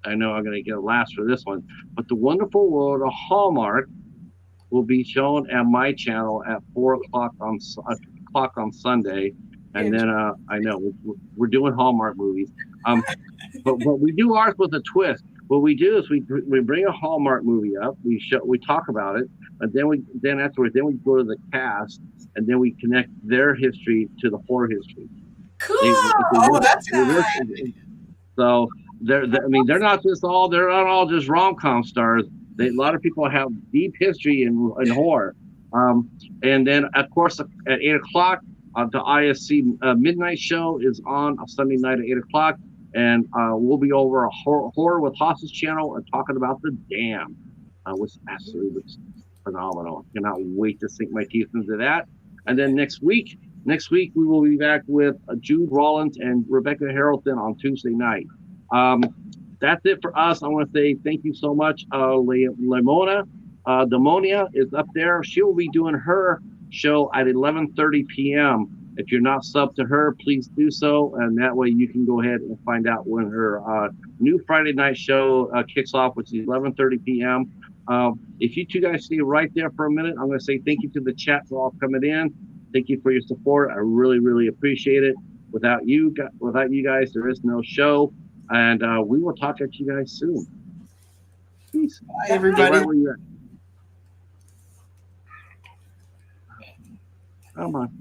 I know I'm going to get a last for this one, but the Wonderful World of Hallmark will be shown at my channel at 4 o'clock on Sunday, and then I know we're doing Hallmark movies. But we do ours with a twist. What we do is we bring a Hallmark movie up, we talk about it, and then afterwards we go to the cast, and then we connect their history to the horror history. Cool. It Oh, works. that's It works. So I mean, they're not all just rom com stars. A lot of people have deep history in horror. Um, and then of course at 8 o'clock, the ISC midnight show is on a Sunday night at 8 o'clock, and we'll be over a horror with Haas's channel and talking about the Dam, which absolutely looks phenomenal. Cannot wait to sink my teeth into that. And then next week we will be back with Jude Rollins and Rebecca Harrelson on Tuesday night. Um, that's it for us. I want to say thank you so much. Lemona, Demonia is up there. She will be doing her show at 11:30 p.m. If you're not subbed to her, please do so, and that way you can go ahead and find out when her new Friday night show kicks off, which is 11:30 p.m. If you two guys stay right there for a minute, I'm going to say thank you to the chat for all coming in. Thank you for your support. I really, really appreciate it. Without you guys, there is no show. And we will talk at you guys soon. Peace. Bye, Stay everybody. right where you're at. Come on.